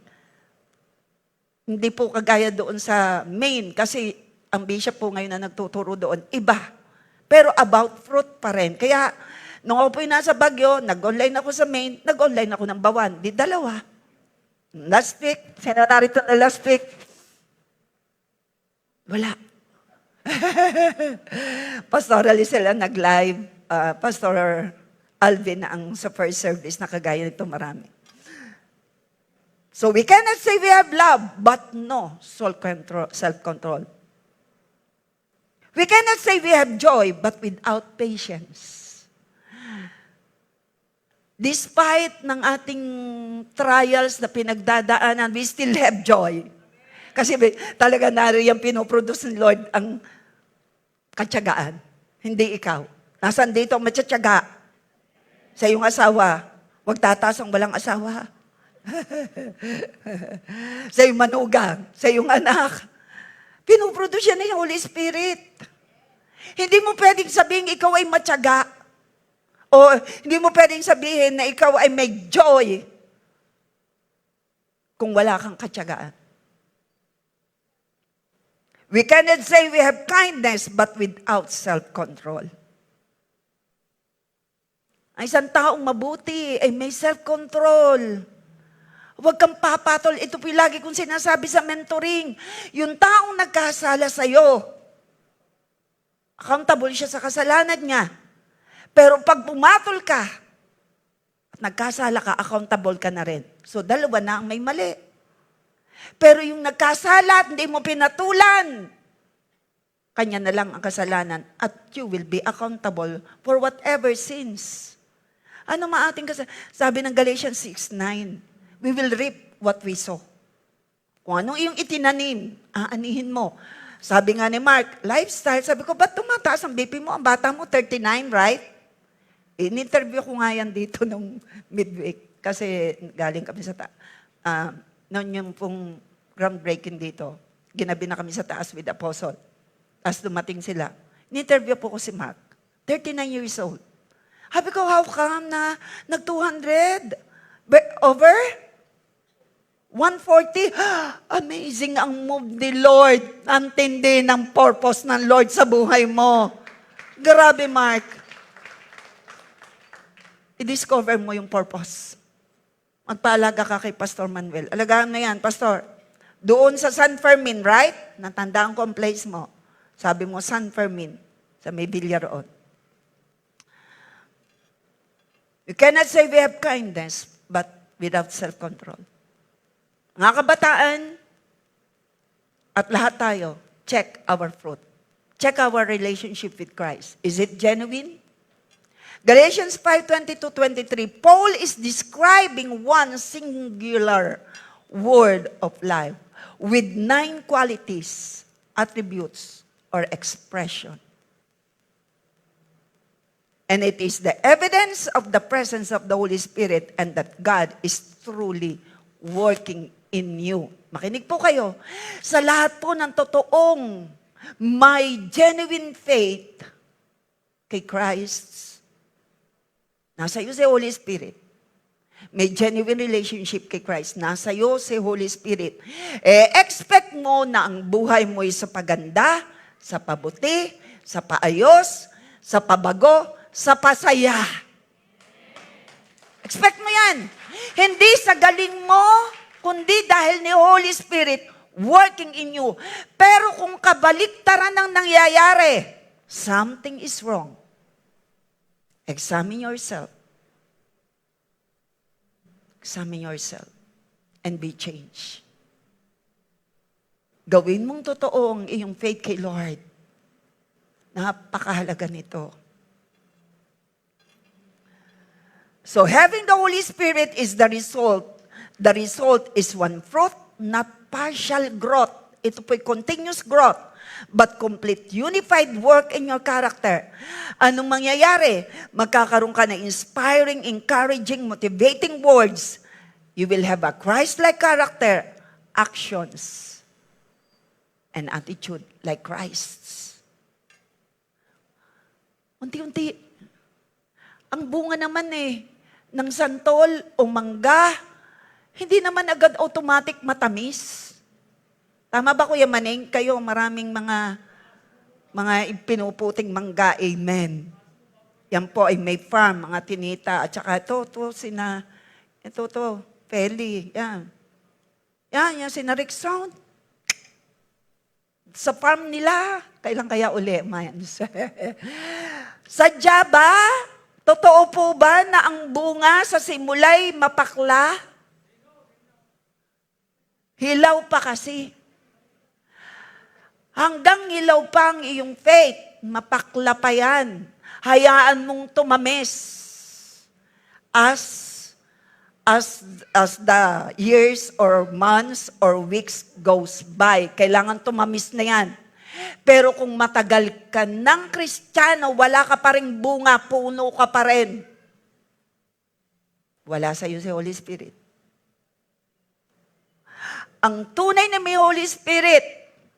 Hindi po kagaya doon sa main, kasi ang bishop po ngayon na nagtuturo doon, iba. Pero about fruit pa rin. Kaya, nung ako po'y nasa Baguio, nag-online ako sa main, nag-online ako ng Bawan. Di dalawa. Last week, sino narito na last week? Wala. Pastorally sila nag-live. Pastor Alvin na ang sa first service na kagaya nito marami. So we cannot say we have love, but no self-control. We cannot say we have joy, but without patience. Despite ng ating trials na pinagdadaanan, we still have joy. Kasi talaga nariyan pinoproduce ni Lord ang katyagaan. Hindi ikaw. Nasaan dito ang matsatyaga? Sa iyong asawa. Huwag tataas ang walang asawa. Sa iyong manugang. Sa iyong anak. Pinoproduce yan ng Holy Spirit. Hindi mo pwedeng sabihin ikaw ay matyaga. O hindi mo pwedeng sabihin na ikaw ay may joy kung wala kang katyagaan. We cannot say we have kindness but without self-control. Ang isang taong mabuti ay may self-control. Huwag kang papatol. Ito po yung lagi kong sinasabi sa mentoring. Yung taong nagkasala sa'yo, accountable siya sa kasalanan niya. Pero pag pumatol ka, at nagkasala ka, accountable ka na rin. So, dalawa na ang may mali. Pero yung nagkasala at hindi mo pinatulan, kanya na lang ang kasalanan at you will be accountable for whatever sins. Ano maating kasalanan? Sabi ng Galatians 6:9, we will reap what we sow. Kung anong iyong itinanim, aanihin mo. Sabi nga ni Mark, lifestyle, sabi ko, ba't tumataas ang BP mo? Ang bata mo, 39, right? In-interview ko nga yan dito nung midweek kasi galing kami sa noon yung pong groundbreaking dito, ginabi na kami sa taas with Apostle. As dumating sila, in-interview po ko si Mark, 39 years old. Sabi ko, how come na nag-200? Over? 140? Amazing ang move ni Lord. Ang tindi ng purpose ng Lord sa buhay mo. Grabe, Mark. I-discover mo yung purpose. Magpaalaga ka kay Pastor Manuel. Alagaan mo yan, Pastor. Doon sa San Fermin, right? Natandaan ko ang place mo. Sabi mo, San Fermin. Sa may Villaroon. You cannot say we have kindness, but without self-control. Mga kabataan, at lahat tayo, check our fruit. Check our relationship with Christ. Is it genuine? Galatians 5:22-23, Paul is describing one singular word of life with 9 qualities, attributes, or expression. And it is the evidence of the presence of the Holy Spirit and that God is truly working in you. Makinig po kayo. Sa lahat po ng totoong may genuine faith kay Christ, nasa iyo si Holy Spirit. May genuine relationship kay Christ. Nasa iyo si Holy Spirit. Expect mo na ang buhay mo ay sa paganda, sa pabuti, sa paayos, sa pabago, sa pasaya. Expect mo yan. Hindi sa galing mo, kundi dahil ni Holy Spirit working in you. Pero kung kabaliktaran ang nangyayari, something is wrong. Examine yourself. Examine yourself and be changed. Gawin mong totoo ang iyong faith kay Lord. Napakahalaga nito. So having the Holy Spirit is the result. The result is one fruit, not partial growth. Ito po'y continuous growth, but complete unified work in your character. Anong mangyayari? Magkakaroon ka ng inspiring, encouraging, motivating words. You will have a Christ-like character, actions, and attitude like Christ's. Unti-unti, ang bunga naman ng santol o mangga, hindi naman agad automatic matamis. Tama ba, Kuya Maneng? Kayo, maraming mga pinuputing mangga. Amen. Yan po ay may farm, mga tinita. At saka ito, Feli. Yan. Yan, sina Rick Sound. Sa farm nila, kailan kaya uli, Mans? Sadya ba? Totoo po ba na ang bunga sa simulay mapakla? Hilaw pa kasi. Hanggang hilaw pa ang iyong faith, mapakla pa yan. Hayaan mong tumamis. As the years or months or weeks goes by, kailangan tumamis na yan. Pero kung matagal ka ng Kristiyano, wala ka pa ring bunga, puno ka pa rin. Wala sa iyo si Holy Spirit. Ang tunay na may Holy Spirit,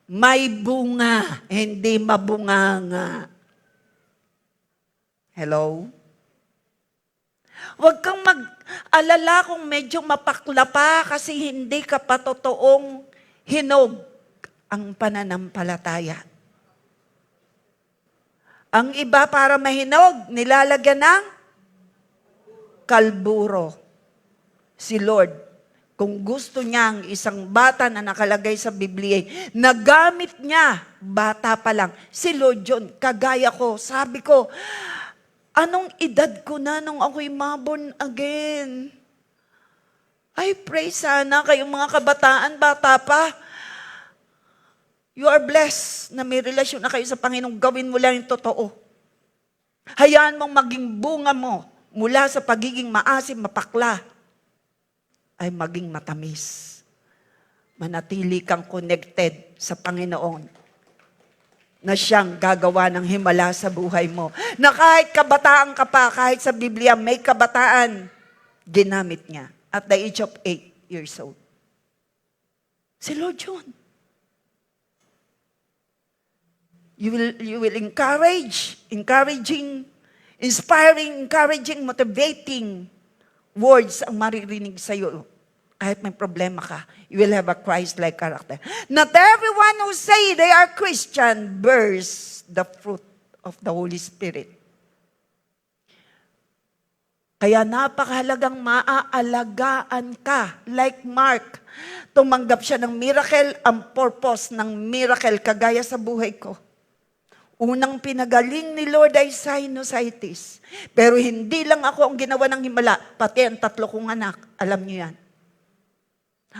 may bunga, hindi mabunganga. Hello? Huwag kang mag-alala kung medyo mapakla pa kasi hindi ka pa totoong hinog ang pananampalataya. Ang iba para mahinog, nilalagyan ng kalburo. Si Lord, kung gusto niya ang isang bata na nakalagay sa Biblia, nagamit niya, bata pa lang. Si Lord John, kagaya ko, sabi ko, anong edad ko na nung ako'y born again? I pray sana kayong mga kabataan, bata pa. You are blessed na may relasyon na kayo sa Panginoon. Gawin mo lang yung totoo. Hayaan mong maging bunga mo mula sa pagiging maasim, mapakla, ay maging matamis. Manatili kang connected sa Panginoon na siyang gagawa ng himala sa buhay mo. Na kahit kabataan ka pa, kahit sa Biblia may kabataan, ginamit niya at the age of 8 years old. Si Lord John. You will encouraging, inspiring, encouraging, motivating words ang maririnig sa iyo. Kahit may problema ka, you will have a Christ-like character. Not everyone who say they are Christian bears the fruit of the Holy Spirit. Kaya napakahalagang maaalagaan ka. Like Mark, tumanggap siya ng miracle, ang purpose ng miracle, kagaya sa buhay ko. Unang pinagaling ni Lord ay sinusitis. Pero hindi lang ako ang ginawa ng himala, pati ang 3 kong anak. Alam niyo yan.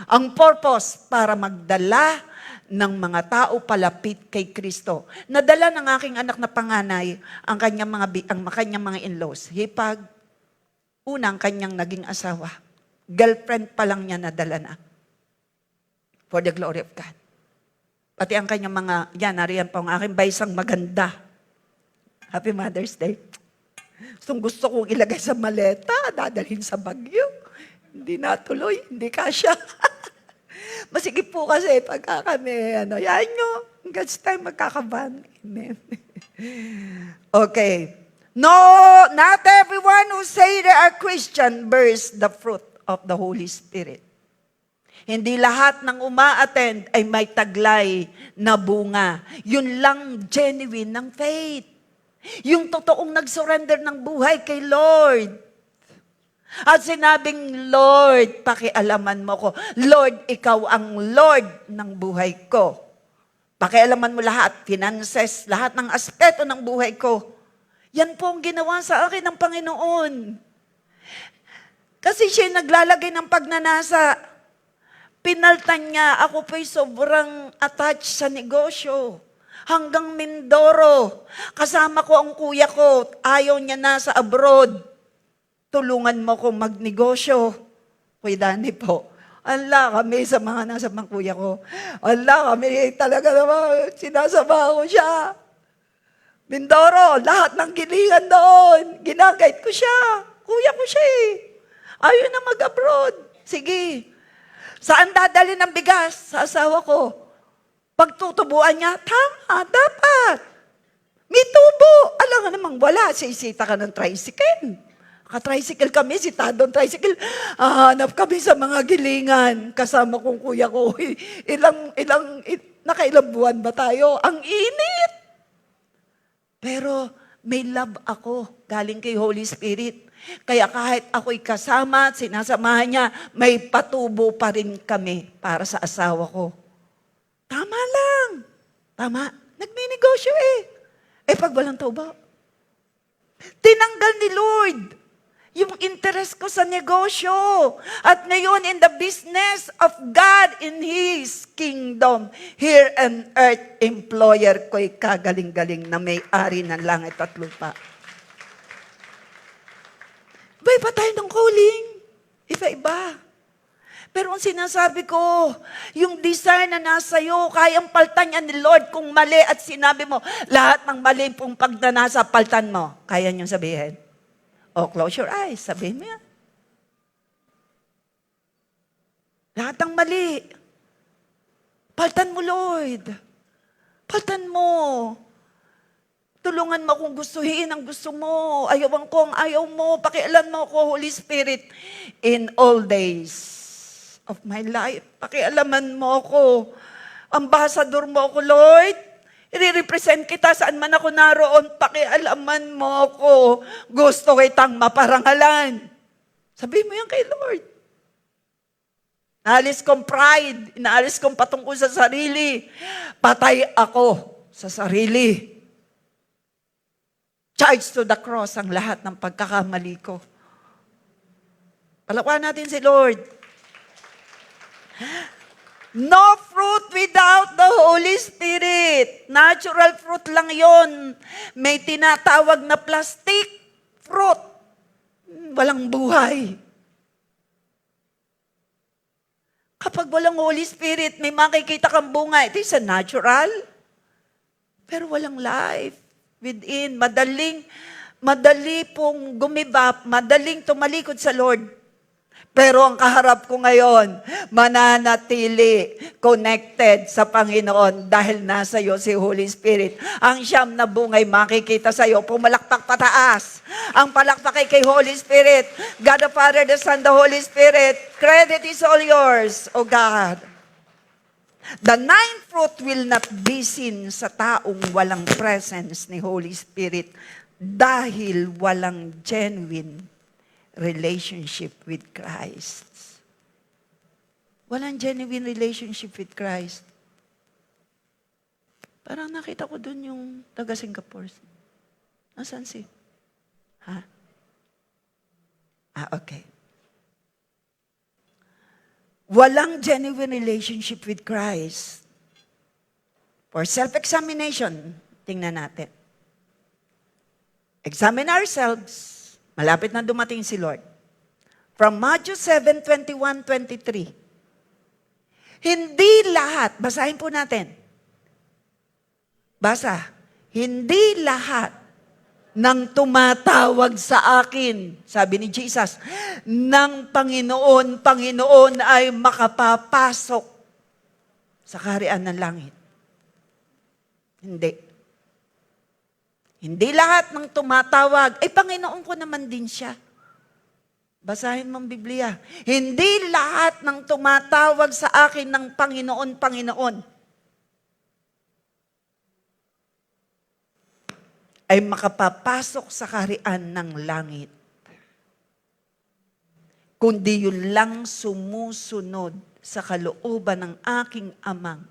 Ang purpose, para magdala ng mga tao palapit kay Kristo. Nadala ng aking anak na panganay ang kanyang mga in-laws. Hipag, unang kanyang naging asawa. Girlfriend pa lang niya nadala na. For the glory of God. Pati ang kanyang nariyan pa ang aking baysang maganda. Happy Mother's Day. Gusto kong ilagay sa maleta, dadalhin sa Baguio. Hindi natuloy, hindi kasya. Masigip po kasi pagka kami, yan nyo, God's time magkakaban. Amen. Okay. No, not everyone who say they are Christian bears the fruit of the Holy Spirit. Hindi lahat ng uma-attend ay may taglay na bunga. Yun lang genuine ng faith. Yung totoong nag-surrender ng buhay kay Lord. At sinabing, Lord, pakialaman mo ko. Lord, ikaw ang Lord ng buhay ko. Pakialaman mo lahat, finances, lahat ng aspeto ng buhay ko. Yan po ang ginawa sa akin ng Panginoon. Kasi siya naglalagay ng pagnanasa. Pinaltan niya, ako po'y sobrang attached sa negosyo. Hanggang Mindoro. Kasama ko ang kuya ko. Ayaw niya na sa abroad. Tulungan mo ko magnegosyo. Kuya Danny po. Allah kami sa mga nasa mga kuya ko. Allah kami talaga naman. Sinasama ko siya. Mindoro, lahat ng gilingan doon. Ginagayad ko siya. Kuya ko siya eh. Ayaw na mag-abroad. Sige. Saan dadali ng bigas? Sa asawa ko. Pagtutubuan niya, tama, dapat. May tubo. Alam nga namang wala. Sisita ka ng tricycle. Ka-tricycle kami, sitadong tricycle. Hanap kami sa mga gilingan. Kasama kong kuya ko. Nakailang buwan ba tayo? Ang init. Pero may love ako galing kay Holy Spirit. Kaya kahit ako'y kasama at sinasamahan niya, may patubo pa rin kami para sa asawa ko. Tama lang. Tama. Nagninegosyo eh. Pag walang tubo, tinanggal ni Lord yung interest ko sa negosyo. At ngayon, in the business of God in His kingdom, here on earth, employer ko'y kagaling-galing na may-ari ng langit at lupa. Iba-iba tayo ng calling. Iba-iba. Pero ang sinasabi ko, yung desire na nasa iyo, kayang paltan niya ni Lord kung mali at sinabi mo, lahat ng mali pong pagnanasa, paltan mo. Kaya niyong sabihin. O, close your eyes. Sabihin mo yan. Lahat ng mali. Paltan mo, Lord. Paltan mo. Tulungan mo kung gustuhin ang gusto mo. Ayawan ko ang ayaw mo. Pakialam mo ko, Holy Spirit, in all days of my life. Pakialaman mo ako. Ambassador mo ako, Lord. I-represent kita saan man ako naroon. Pakialaman mo ako. Gusto kitang maparangalan. Sabihin mo yan kay Lord. Naalis kong pride. Inaalis kong patungkol sa sarili. Patay ako sa sarili. Charge to the cross ang lahat ng pagkakamali ko. Palakwan natin si Lord. No fruit without the Holy Spirit. Natural fruit lang yon. May tinatawag na plastic fruit. Walang buhay. Kapag walang Holy Spirit, may makikita kang bunga. It is a natural. Pero walang life within. Madali pong gumibap, madaling tumalikod sa Lord. Pero ang kaharap ko ngayon, mananatili, connected sa Panginoon dahil nasa iyo si Holy Spirit. Ang siyam na bungay makikita sa iyo, pumalakpak pataas. Ang palakpak kay Holy Spirit, God the Father, the Son, the Holy Spirit, credit is all yours, O God. The ninth fruit will not be seen sa taong walang presence ni Holy Spirit dahil walang genuine relationship with Christ. Walang genuine relationship with Christ. Parang nakita ko dun yung taga Singapore. Nasaan si? Ha? Okay. Walang genuine relationship with Christ. For self-examination, tingnan natin. Examine ourselves. Malapit na dumating si Lord. From Matthew 7:21-23. Hindi lahat, basahin po natin. Basa. Hindi lahat nang tumatawag sa akin, sabi ni Jesus, ng Panginoon, Panginoon ay makapapasok sa kaharian ng langit. Hindi. Hindi lahat ng tumatawag, Panginoon ko naman din siya. Basahin mo ang Biblia. Hindi lahat ng tumatawag sa akin ng Panginoon, Panginoon, ay makapapasok sa kaharian ng langit. Kundi yun lang sumusunod sa kalooban ng aking amang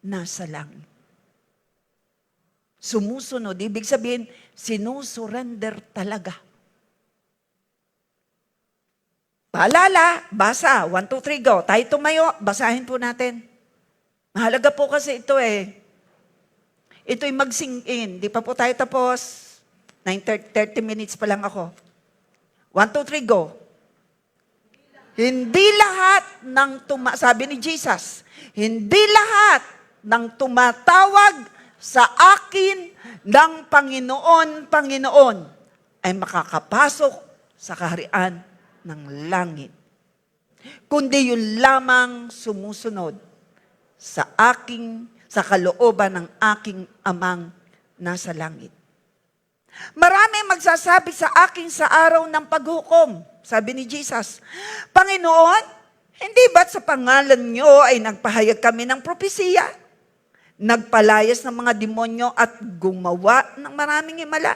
nasa langit. Sumusunod, ibig sabihin, sinusurrender talaga. Paalala, basa, 1, 2, 3, go. Tayo tumayo, basahin po natin. Mahalaga po kasi ito Ito'y mag-sink in. Di pa po tayo tapos. 30 minutes pa lang ako. 1, 2, 3, go. Hindi lahat sabi ni Jesus, hindi lahat ng tumatawag sa akin ng Panginoon, Panginoon, ay makakapasok sa kaharian ng langit. Kundi yun lamang sumusunod sa kalooban ng aking amang nasa langit. Marami magsasabi sa akin sa araw ng paghukom, sabi ni Jesus, Panginoon, hindi ba't sa pangalan niyo ay nagpahayag kami ng propesiya? Nagpalayas ng mga demonyo at gumawa ng maraming himala.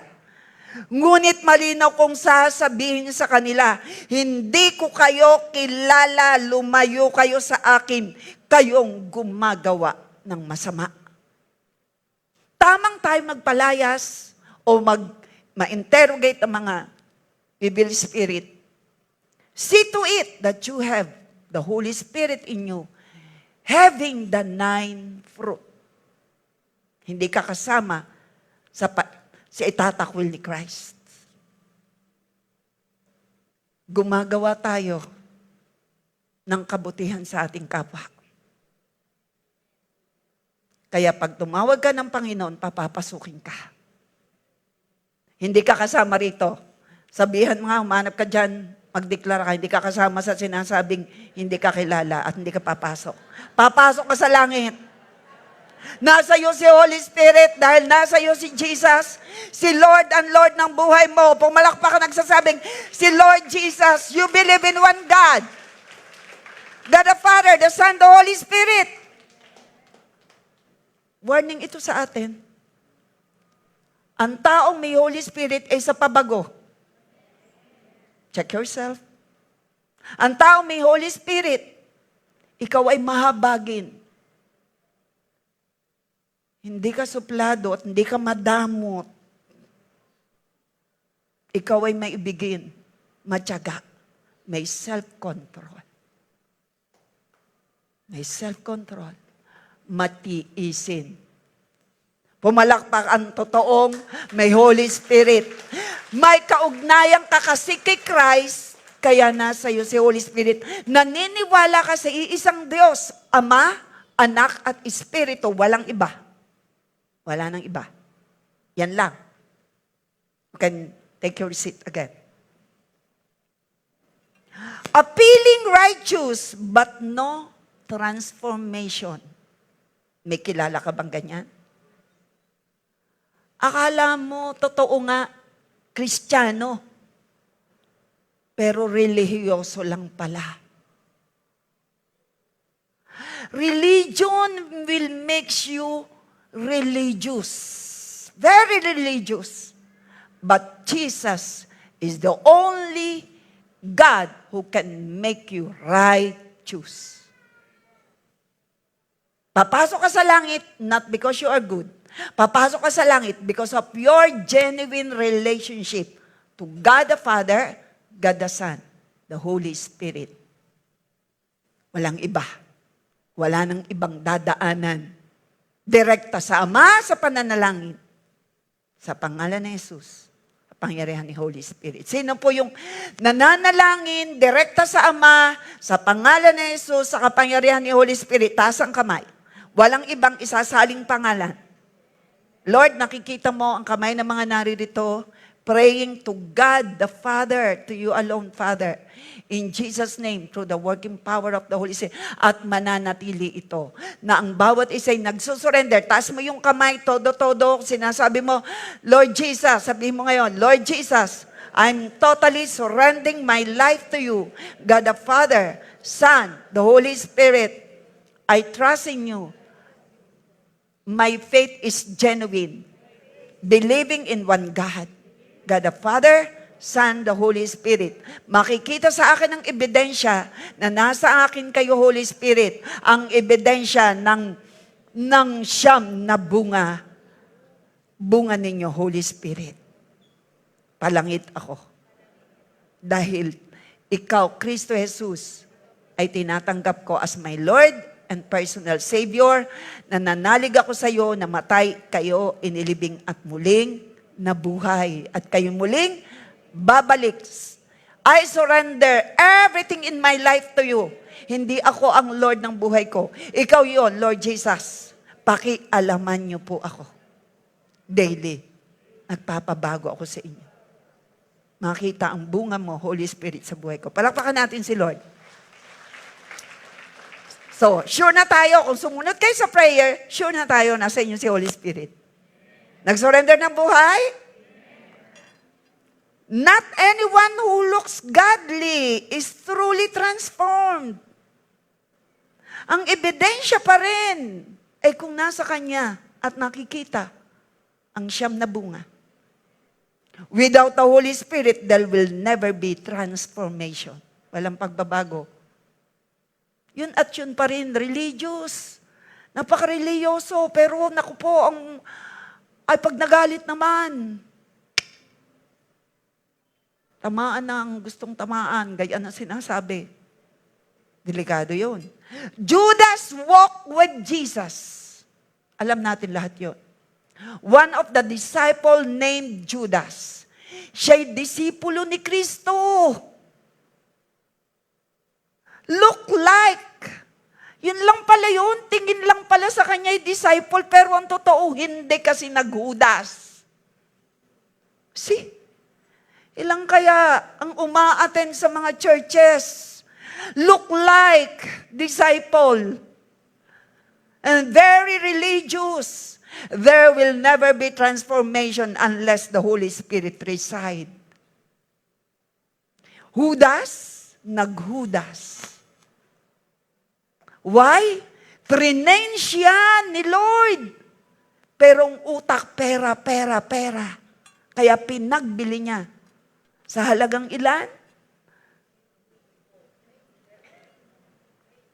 Ngunit malinaw kong sasabihin sa kanila, hindi ko kayo kilala, lumayo kayo sa akin, kayong gumagawa ng masama. Tamang tayo magpalayas o ma-interrogate ang mga evil spirit. See to it that you have the Holy Spirit in you, having the 9 fruit. Hindi ka kasama sa itatakwil ni Christ. Gumagawa tayo ng kabutihan sa ating kapwa. Kaya pag tumawag ka ng Panginoon, papapasukin ka. Hindi ka kasama rito. Sabihan mo nga, humanap ka dyan, magdeklara ka, hindi ka kasama sa sinasabing hindi ka kilala at hindi ka papasok. Papasok ka sa langit. Nasa iyo si Holy Spirit dahil nasa iyo si Jesus, si Lord and Lord ng buhay mo. Pumalakpak ka nagsasabing, si Lord Jesus, you believe in one God. God the Father, the Son, the Holy Spirit. Warning ito sa atin. Ang taong may Holy Spirit ay sa pabago. Check yourself. Ang taong may Holy Spirit, ikaw ay mahabagin. Hindi ka suplado at hindi ka madamot. Ikaw ay maibigin, matyaga, may self-control. May self-control. Matiisin. Pumalakpak ang totoong may Holy Spirit. May kaugnayang ka kasi kay Christ, kaya nasa iyo si Holy Spirit. Naniniwala ka sa iisang Diyos, Ama, Anak at Espiritu, walang iba. Wala nang iba. Yan lang. You can take your seat again. Appealing righteous, but no transformation. May kilala ka bang ganyan? Akala mo, totoo nga, Kristiyano. Pero relihiyoso lang pala. Religion will make you religious. Very religious. But Jesus is the only God who can make you righteous. Papasok ka sa langit, not because you are good. Papasok ka sa langit because of your genuine relationship to God the Father, God the Son, the Holy Spirit. Walang iba. Wala nang ibang dadaanan. Direkta sa Ama, sa pananalangin. Sa pangalan ni Jesus, pangyarihan ni Holy Spirit. Sino po yung nananalangin, direkta sa Ama, sa pangalan ni Jesus, sa kapangyarihan ni Holy Spirit, taas ang kamay. Walang ibang isasaling pangalan. Lord, nakikita mo ang kamay ng mga naririto, praying to God the Father, to you alone, Father. In Jesus' name, through the working power of the Holy Spirit, at mananatili ito. Na ang bawat isa'y nagsusurrender. Taas mo yung kamay, todo-todo, sinasabi mo, Lord Jesus, sabihin mo ngayon, Lord Jesus, I'm totally surrendering my life to you. God the Father, Son, the Holy Spirit, I trust in you. My faith is genuine. Believing in one God. God the Father, Son, the Holy Spirit. Makikita sa akin ang ebidensya na nasa akin kayo, Holy Spirit. Ang ebidensya ng siyam na bunga. Bunga ninyo, Holy Spirit. Palangit ako. Dahil ikaw, Kristo Jesus, ay tinatanggap ko as my Lord and personal Savior, na nanalig ako sa iyo, namatay kayo, inilibing at muling nabuhay. At kayo muling babalik. I surrender everything in my life to you. Hindi ako ang Lord ng buhay ko. Ikaw yon, Lord Jesus. Pakialaman niyo po ako. Daily. Nagpapabago ako sa inyo. Makita ang bunga mo, Holy Spirit, sa buhay ko. Palakpakan natin si Lord. So, sure na tayo, kung sumunod kayo sa prayer, sure na tayo, nasa inyo si Holy Spirit. Nag-surrender ng buhay? Not anyone who looks godly is truly transformed. Ang ebidensya pa rin ay kung nasa kanya at nakikita ang siyam na bunga. Without the Holy Spirit, there will never be transformation. Walang pagbabago. Yun at yun pa rin, religious. Napaka-religyoso, pero naku po, ay pag nagalit naman, tamaan na ang gustong tamaan, gaya na sinasabi. Delikado yun. Judas walked with Jesus. Alam natin lahat yun. One of the disciple named Judas. Siya'y disipulo ni Kristo. Look like. Yun lang pala yun. Tingin lang pala sa kanya'y disciple, pero ang totoo, hindi kasi naghudas. See? Ilang kaya ang umaattend sa mga churches? Look like disciple. And very religious. There will never be transformation unless the Holy Spirit reside. Judas, naghudas. Why? Trinain siya ni Lord. Pero ang utak, pera. Kaya pinagbili niya. Sa halagang ilan?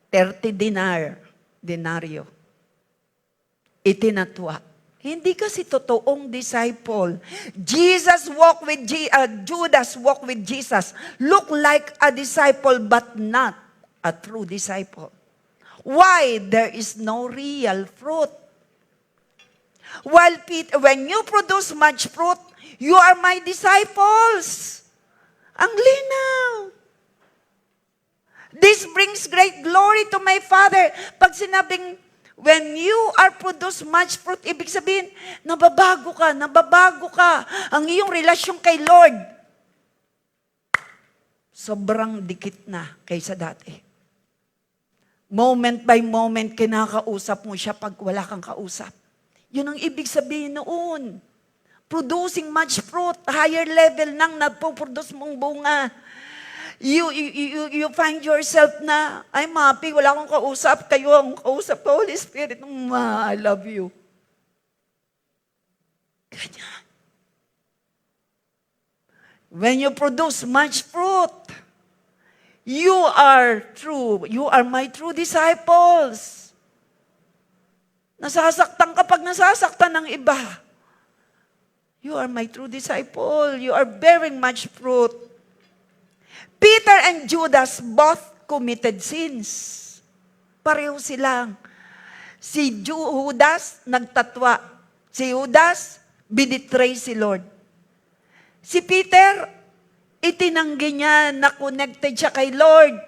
30 denaryo. Itinatwa. Hindi kasi totoong disciple. Judas walked with Jesus. Look like a disciple but not a true disciple. Why? There is no real fruit. While when you produce much fruit, you are my disciples. Ang linaw. This brings great glory to my Father. Pag sinabing, when you are produce much fruit, ibig sabihin, nababago ka. Ang iyong relasyon kay Lord, sobrang dikit na kaysa dati. Moment by moment, kinakausap mo siya pag wala kang kausap. Yun ang ibig sabihin noon. Producing much fruit, higher level nang nagpo-produce mong bunga. You find yourself na, I'm happy, wala akong kausap, kayo ang kausap ko, Holy Spirit, I love you. Ganyan. When you produce much fruit, you are my true disciples. Nasasaktan kapag nasasaktan ng iba. You are my true disciple. You are bearing much fruit. Peter and Judas both committed sins. Pareho silang. Si Judas nagtatwa. Si Judas binitray si Lord. Si Peter, itinanggi niya na connected siya kay Lord.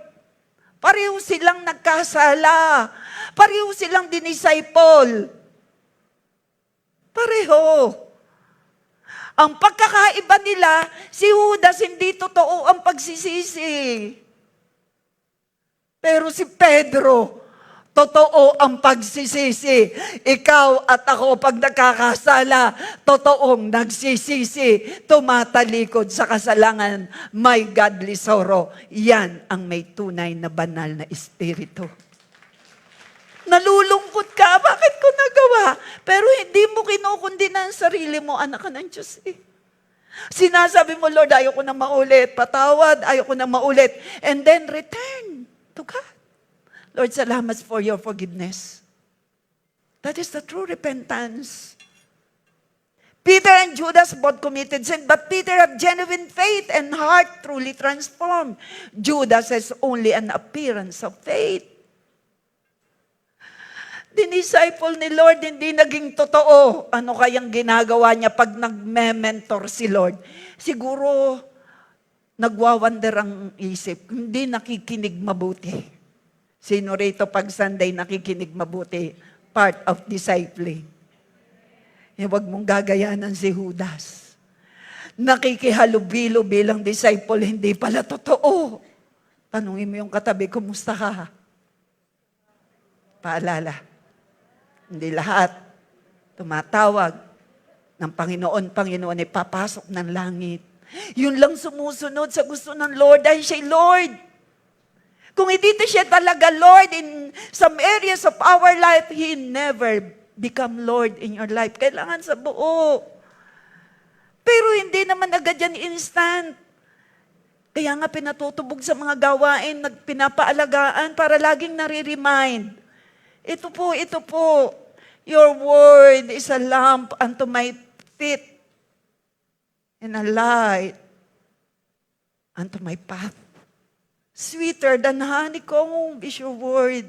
Pareho silang nagkasala. Pareho silang dinisciple. Pareho. Ang pagkakaiba nila, si Judas hindi totoo ang pagsisisi. Pero si Pedro, totoo ang pagsisisi. Ikaw at ako pag nakakasala, totoong nagsisisi, tumatalikod sa kasalangan, may godly sorrow. Yan ang may tunay na banal na espiritu. Nalulungkot ka, bakit ko nagawa? Pero hindi mo kinukundina ang sarili mo, anak ka ng Diyos eh. Sinasabi mo, Lord, ayoko na maulit. Patawad, ayoko na maulit. And then return to God. Lord, salamat for your forgiveness. That is the true repentance. Peter and Judas both committed sin, but Peter had genuine faith and heart truly transformed. Judas has only an appearance of faith. Dinisciple ni Lord, hindi naging totoo. Ano kayang ginagawa niya pag nagme-mentor si Lord? Siguro, nagwawander ang isip. Hindi nakikinig mabuti. Sino rito pag Sunday nakikinig mabuti? Part of discipling. Huwag mong gagayanan si Judas. Nakikihalubilo bilang disciple, hindi pala totoo. Tanungin mo yung katabi, kumusta ka? Paalala. Hindi lahat tumatawag ng Panginoon ay papasok ng langit. Yun lang sumusunod sa gusto ng Lord dahil siya'y Lord. Kung hindi siya talaga Lord in some areas of our life, He never become Lord in your life. Kailangan sa buo. Pero hindi naman agad yan instant. Kaya nga pinatutubog sa mga gawain, pinapaalagaan para laging nare-remind. Ito po, your word is a lamp unto my feet and a light unto my path. Sweeter than honeycomb is your word.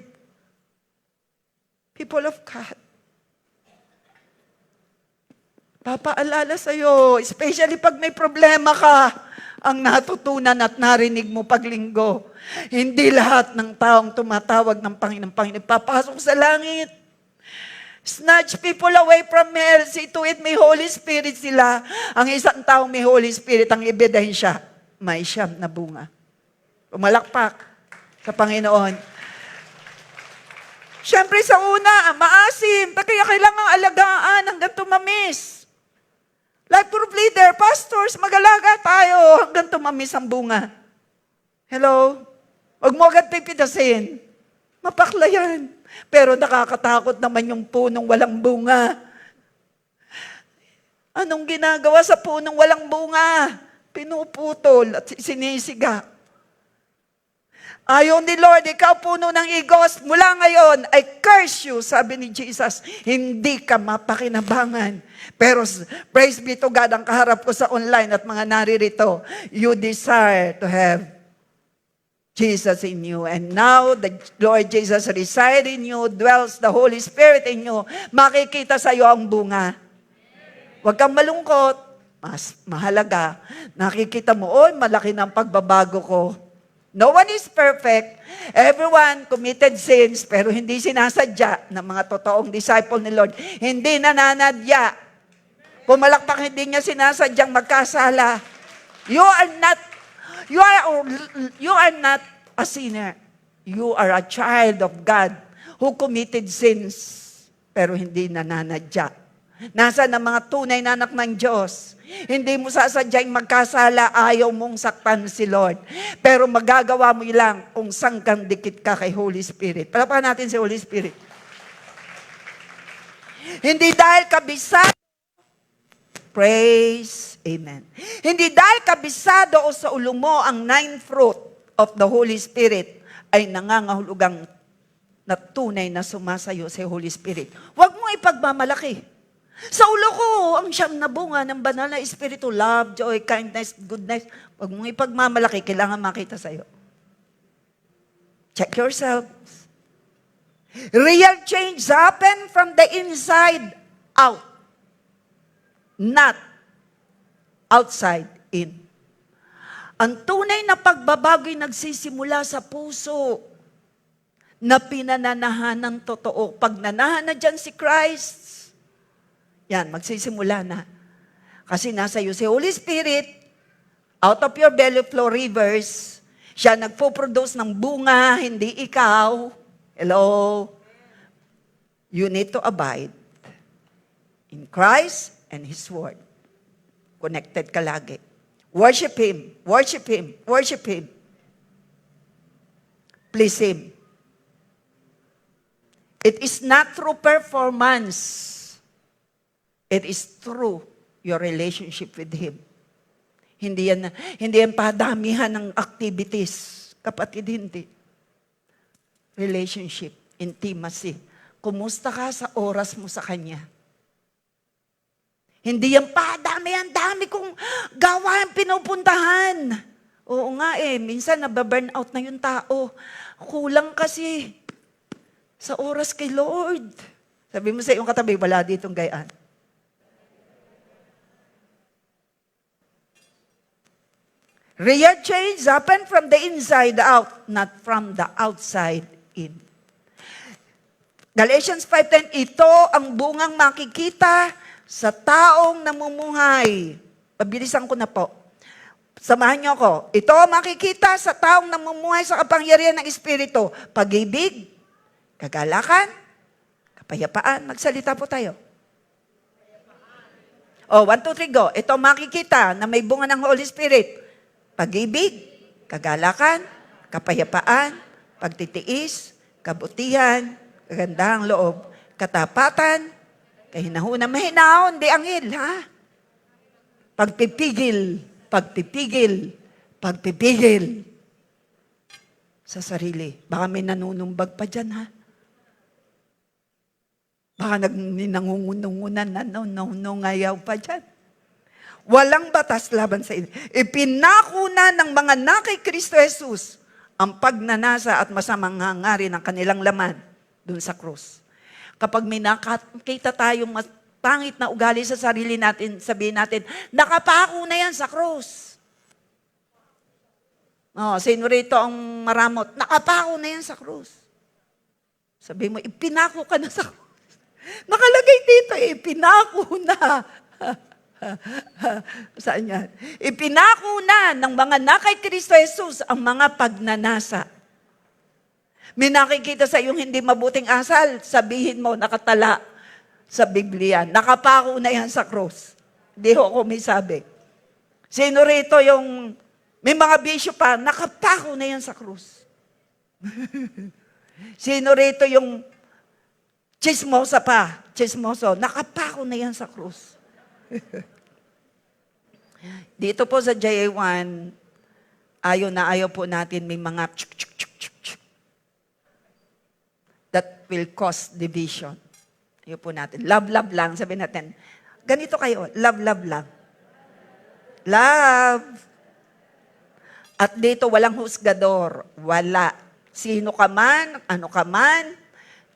People of God, papaalala sa'yo, especially pag may problema ka, ang natutunan at narinig mo paglinggo. Hindi lahat ng taong tumatawag ng Panginoon, papasok sa langit. Snatch people away from hell. See to it, may Holy Spirit sila. Ang isang taong may Holy Spirit, ang ebidensya, may siyam na bunga. Pumalakpak sa Panginoon. Siyempre sa una, maasim. Kaya kailangang alagaan hanggang tumamis. Life group leader, pastors, mag-alaga tayo hanggang tumamis ang bunga. Hello? Huwag mo agad pipitasin. Mapakla yan. Pero nakakatakot naman yung punong walang bunga. Anong ginagawa sa punong walang bunga? Pinuputol at sinisiga. Ayaw ni Lord, ikaw puno ng igos, mula ngayon, I curse you, sabi ni Jesus, hindi ka mapakinabangan. Pero praise be to God, ang kaharap ko sa online at mga naririto, you desire to have Jesus in you. And now, the Lord Jesus resides in you, dwells the Holy Spirit in you, makikita sa iyo ang bunga. Huwag kang malungkot, mas mahalaga, nakikita mo, malaki ng pagbabago ko. No one is perfect. Everyone committed sins, pero hindi sinasadya ng mga totoong disciple ni Lord. Hindi nananadya. Pumalakpak, hindi niya sinasadyang magkasala. You are not a sinner. You are a child of God who committed sins, pero hindi nananadya. Nasaan ang mga tunay na anak ng Diyos? Hindi mo sasadyang magkasala, ayaw mong saktan si Lord. Pero magagawa mo lang kung saan kang dikit ka kay Holy Spirit. Palapakan natin si Holy Spirit. Hindi dahil kabisado, praise, amen. Hindi dahil kabisado o sa ulo mo ang 9 fruit of the Holy Spirit ay nangangahulugang na tunay na sumasayo sa Holy Spirit. Huwag mo ipagmamalaki. Sa ulo ko, ang siyam na bunga ng banal na espiritu, love, joy, kindness, goodness. Huwag mong ipagmamalaki, kailangan makita sa'yo. Check yourself. Real change happen from the inside out, not outside in. Ang tunay na pagbabago'y nagsisimula sa puso na pinananahan ng totoo. Pag nanahan na dyan si Christ, Yan, magsisimula na. Kasi nasa iyo si Holy Spirit, out of your belly flow rivers. Siya nagpo-produce ng bunga, hindi ikaw. Hello? You need to abide in Christ and His Word. Connected ka lagi. Worship Him, worship Him, worship Him. Please Him. It is not through performance. It is through your relationship with Him. Hindi yan padamihan ng activities. Kapatid, hindi. Relationship, intimacy. Kumusta ka sa oras mo sa Kanya? Hindi yan dami kong gawain pinupuntahan. Oo nga minsan nababurn out na yung tao. Kulang kasi sa oras kay Lord. Sabi mo sa iyong katabi, wala ditong gayaan. Real change happen from the inside out, not from the outside in. Galatians 5:10, ito ang bungang makikita sa taong namumuhay. Pabilisan ko na po. Samahan niyo ako. Ito ang makikita sa taong namumuhay sa kapangyarihan ng Espiritu. Pag-ibig, kagalakan, kapayapaan. Magsalita po tayo. 1, 2, 3, go. Ito ang makikita na may bunga ng Holy Spirit. Pag-ibig, kagalakan, kapayapaan, pagtitiis, kabutihan, kagandahang loob, katapatan, kahinahuna, mahinahon, di angil, ha? Pagpipigil sa sarili. Baka may nanunumbag pa dyan, ha? Baka nangungunungunan, nanunungayaw pa dyan. Walang batas laban sa inyo. Ipinako na ng mga nakay Kristo Jesus ang pagnanasa at masamang hangarin ng kanilang laman dun sa krus. Kapag may nakakita tayong pangit na ugali sa sarili natin, sabihin natin, nakapako na yan sa krus. Sino rito ang maramot? Nakapako na yan sa krus. Sabi mo, ipinako ka na sa krus. Nakalagay dito, ipinako na. Saan yan? Ipinako na ng mga nakay Kristo Jesus ang mga pagnanasa. May nakikita sa iyong hindi mabuting asal, sabihin mo, nakatala sa Biblia, nakapako na yan sa cross. Hindi ho ako may sabi. Sino rito yung may mga bisyo pa, nakapako na yan sa cross. Sino rito yung chismosa pa, chismoso, nakapako na yan sa cross. Dito po sa JA1, ayaw po natin may mga that will cause division. Ayaw po natin. Love lang. Sabihin natin, ganito kayo, love lang. Love. At dito walang husgador. Wala. Sino ka man, ano ka man,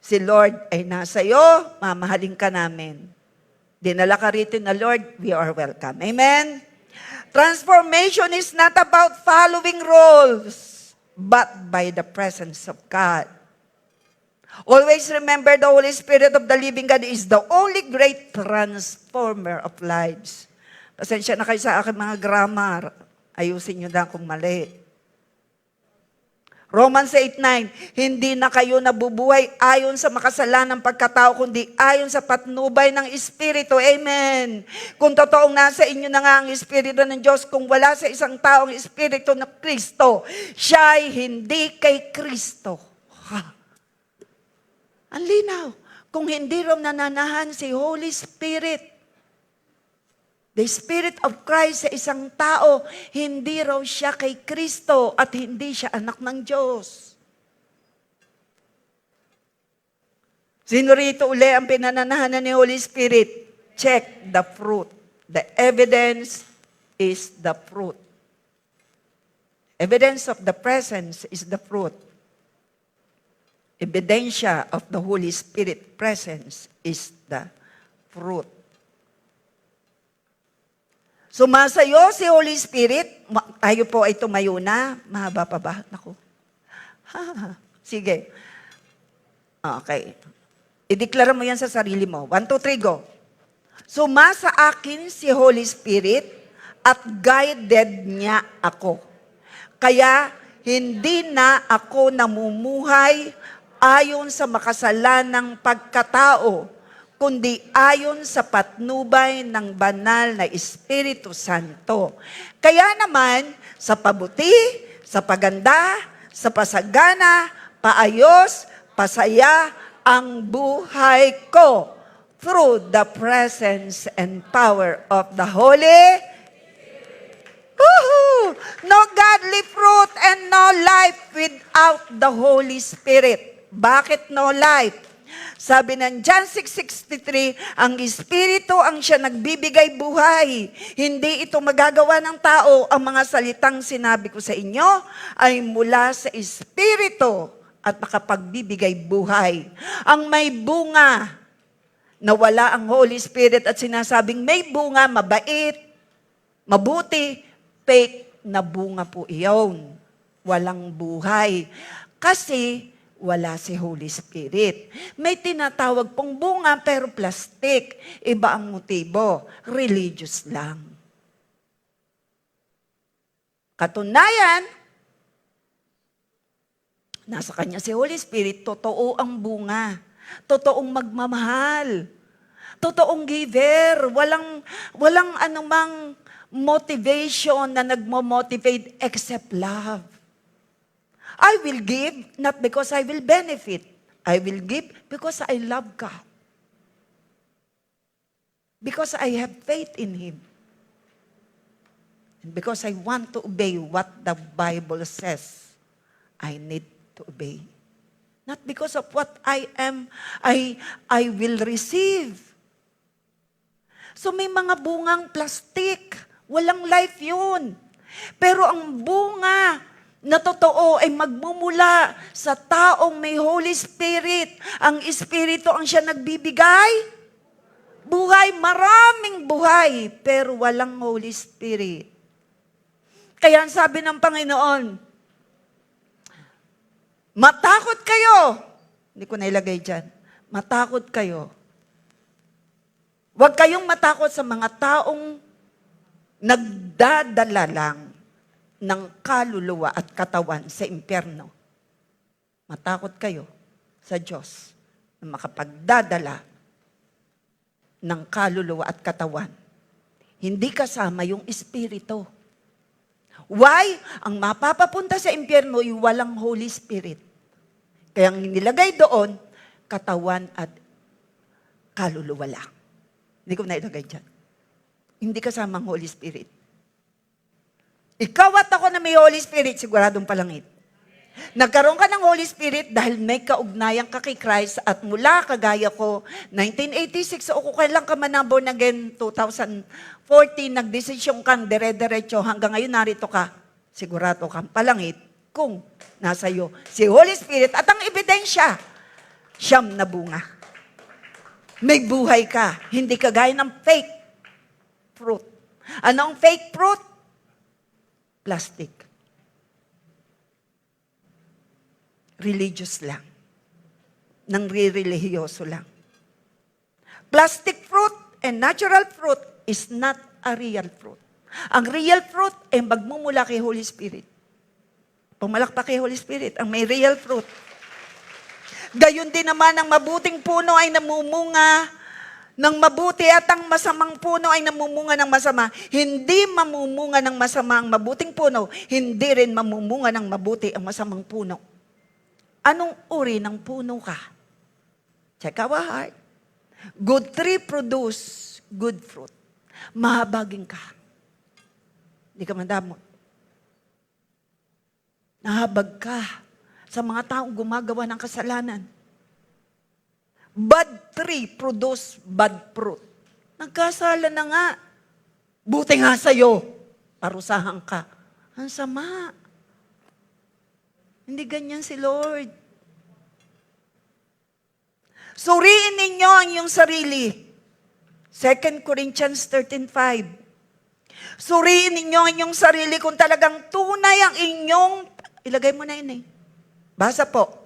si Lord ay nasa iyo, mamahalin ka namin. Dinala ka rito na Lord, we are welcome. Amen? Transformation is not about following rules, but by the presence of God. Always remember the Holy Spirit of the living God is the only great transformer of lives. Pasensya na kayo sa aking mga grammar. Ayusin nyo na kung mali. Romans 8:9, hindi na kayo nabubuhay ayon sa makasalanang pagkatao, kundi ayon sa patnubay ng Espiritu. Amen. Kung totoong nasa inyo na nga ang Espiritu ng Diyos, kung wala sa isang tao ang Espiritu ng Kristo, siya'y hindi kay Kristo. Ang linaw. Kung hindi raw nananahan si Holy Spirit, the Spirit of Christ sa isang tao, hindi raw siya kay Kristo at hindi siya anak ng Diyos. Sino rito uli ang pinananahanan ni Holy Spirit? Check the fruit. The evidence is the fruit. Evidence of the presence is the fruit. Ebidensya of the Holy Spirit presence is the fruit. Sumasayo si Holy Spirit. Tayo po ay tumayo na. Mahaba pa ba? Naku. Sige. Okay. Ideklara mo yan sa sarili mo. 1, 2, 3, go. Sumasa akin si Holy Spirit at guided niya ako. Kaya hindi na ako namumuhay ayon sa makasalanang pagkatao, kundi ayon sa patnubay ng banal na Espiritu Santo. Kaya naman, sa pabuti, sa paganda, sa pasagana, paayos, pasaya ang buhay ko through the presence and power of the Holy Woohoo! No godly fruit and no life without the Holy Spirit. Bakit no life? Sabi ng John 6:63, ang Espiritu ang siya nagbibigay buhay. Hindi ito magagawa ng tao. Ang mga salitang sinabi ko sa inyo ay mula sa Espiritu at makapagbibigay buhay. Ang may bunga na wala ang Holy Spirit at sinasabing may bunga, mabait, mabuti, fake na bunga po iyon. Walang buhay. Kasi wala si Holy Spirit. May tinatawag pong bunga pero plastic. Iba ang motibo. Religious lang. Katunayan, nasa kanya si Holy Spirit, totoo ang bunga. Totoong magmamahal. Totoong giver. Walang anumang motivation na nagmo-motivate except love. I will give not because I will benefit. I will give because I love God. Because I have faith in Him. And because I want to obey what the Bible says, I need to obey. Not because of what I am, I will receive. So may mga bungang plastic. Walang life yun. Pero ang bunga na totoo ay magmumula sa taong may Holy Spirit. Ang Espiritu ang siya nagbibigay. Buhay, maraming buhay, pero walang Holy Spirit. Kaya ang sabi ng Panginoon, matakot kayo. Hindi ko nailagay dyan. Matakot kayo. Huwag kayong matakot sa mga taong nagdadala lang ng kaluluwa at katawan sa impyerno. Matakot kayo sa Diyos na makapagdadala ng kaluluwa at katawan. Hindi kasama yung Espiritu. Why? Ang mapapapunta sa impyerno ay walang Holy Spirit. Kaya ang nilagay doon, katawan at kaluluwa lang. Hindi ko nailagay dyan. Hindi kasama ang Holy Spirit. Ikaw at ako na may Holy Spirit, siguradong palangit. Nagkaroon ka ng Holy Spirit dahil may kaugnayan ka kay Christ at mula kagaya ko, 1986, o kung kailan ka man born again, 2014, nagdesisyon kang dire-diretso hanggang ngayon narito ka, sigurado kang palangit kung nasa iyo si Holy Spirit at ang ebidensya, siyam na bunga. May buhay ka, hindi kagaya ng fake fruit. Anong fake fruit? Plastic. Religious lang. Nangrirelihiyoso lang. Plastic fruit and natural fruit is not a real fruit. Ang real fruit ay magmumula kay Holy Spirit. Pumalakpak kay Holy Spirit, ang may real fruit. Gayon din naman ang mabuting puno ay namumunga ng mabuti at ang masamang puno ay namumunga ng masama. Hindi mamumunga ng masama ang mabuting puno, hindi rin mamumunga ng mabuti ang masamang puno. Anong uri ng puno ka? Check our heart. Good tree produce good fruit. Mahabagin ka. Hindi ka mandamot. Nahabag ka sa mga taong gumagawa ng kasalanan. Bad tree produce bad fruit. Nagkasala na nga. Buti nga sa'yo. Parusahan ka. Ang sama. Hindi ganyan si Lord. Suriin ninyo ang iyong sarili. 2 Corinthians 13:5. Suriin ninyo ang inyong sarili kung talagang tunay ang inyong, ilagay mo na yun eh. Basa po.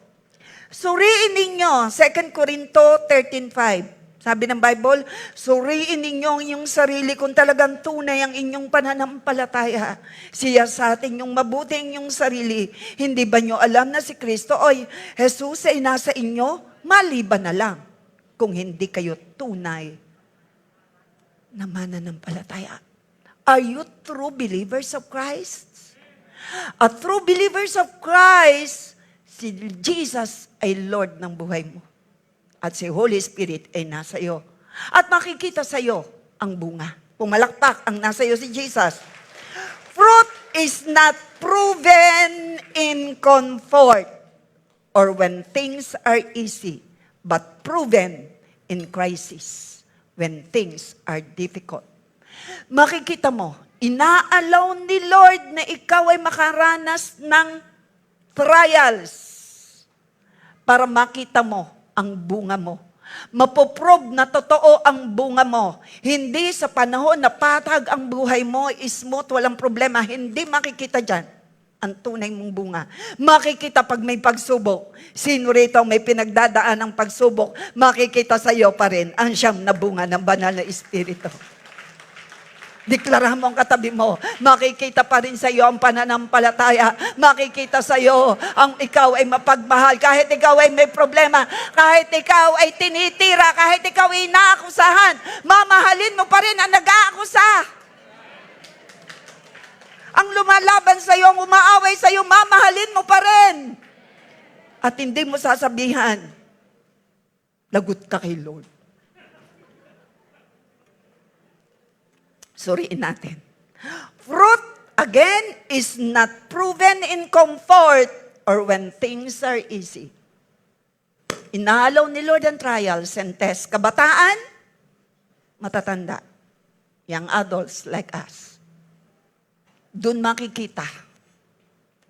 Suriin ninyo, 2 Corinto 13:5. Sabi ng Bible, suriin ninyo ang inyong sarili kung talagang tunay ang inyong pananampalataya. Siya sa atin yung mabuti ang inyong sarili. Hindi ba nyo alam na si Kristo, oy, Jesus ay nasa inyo? Maliban na lang kung hindi kayo tunay na mananampalataya. Are you true believers of Christ? A true believers of Christ, si Jesus ay Lord ng buhay mo. At si Holy Spirit ay nasa iyo. At makikita sa iyo ang bunga. Pumalakpak ang nasa iyo si Jesus. Fruit is not proven in comfort or when things are easy, but proven in crisis when things are difficult. Makikita mo, inaalaw ni Lord na ikaw ay makaranas ng trials para makita mo ang bunga mo. Mapoprobe na totoo ang bunga mo. Hindi sa panahon na patag ang buhay mo, smooth, walang problema. Hindi makikita dyan ang tunay mong bunga. Makikita pag may pagsubok. Sino rito may pinagdadaan ng pagsubok, makikita sa iyo pa rin ang siyam na bunga ng banal na Espiritu. Deklarahan mo ang katabi mo. Makikita pa rin sa iyo ang pananampalataya. Makikita sa iyo ang ikaw ay mapagmahal. Kahit ikaw ay may problema, kahit ikaw ay tinitira, kahit ikaw ay inaakusahan, mamahalin mo pa rin ang nag-aakusa. Ang lumalaban sa iyo, ang umaaway sa iyo, mamahalin mo pa rin. At hindi mo sasabihan, lagot ka kay Lord. Suriin natin. Fruit, again, is not proven in comfort or when things are easy. Inaalaw ni Lord ang trials and tests. Kabataan, matatanda. Young adults like us. Doon makikita.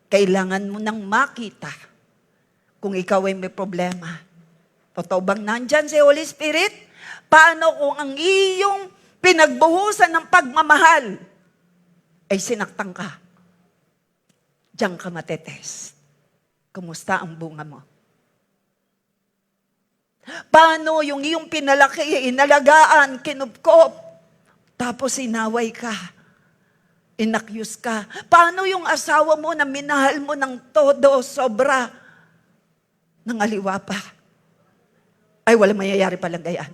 Kailangan mo nang makita kung ikaw ay may problema. Totoo bang nandyan si Holy Spirit? Paano kung ang iyong pinagbuhusan ng pagmamahal ay sinaktan ka? Diyan ka matetest. Kumusta ang bunga mo? Paano yung iyong pinalaki, inalagaan, kinupkop, tapos inaway ka, inakyus ka? Paano yung asawa mo na minahal mo ng todo, sobra, ng aliwa pa? Ay, walang mayayari palang gayaan.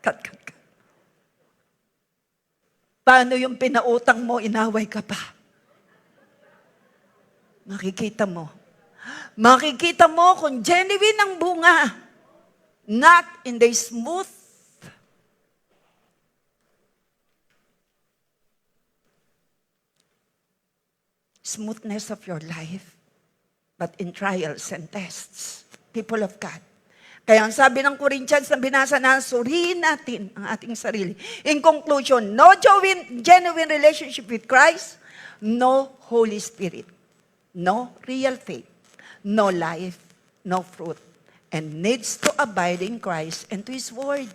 Cut. Paano yung pinautang mo, inaway ka pa? Makikita mo. Makikita mo kung genuine ang bunga. Not in the smooth smoothness of your life, but in trials and tests. People of God. Kaya ang sabi ng Corinthians na binasa na, suriin natin ang ating sarili. In conclusion, no genuine relationship with Christ, no Holy Spirit, no real faith, no life, no fruit, and needs to abide in Christ and to His Word.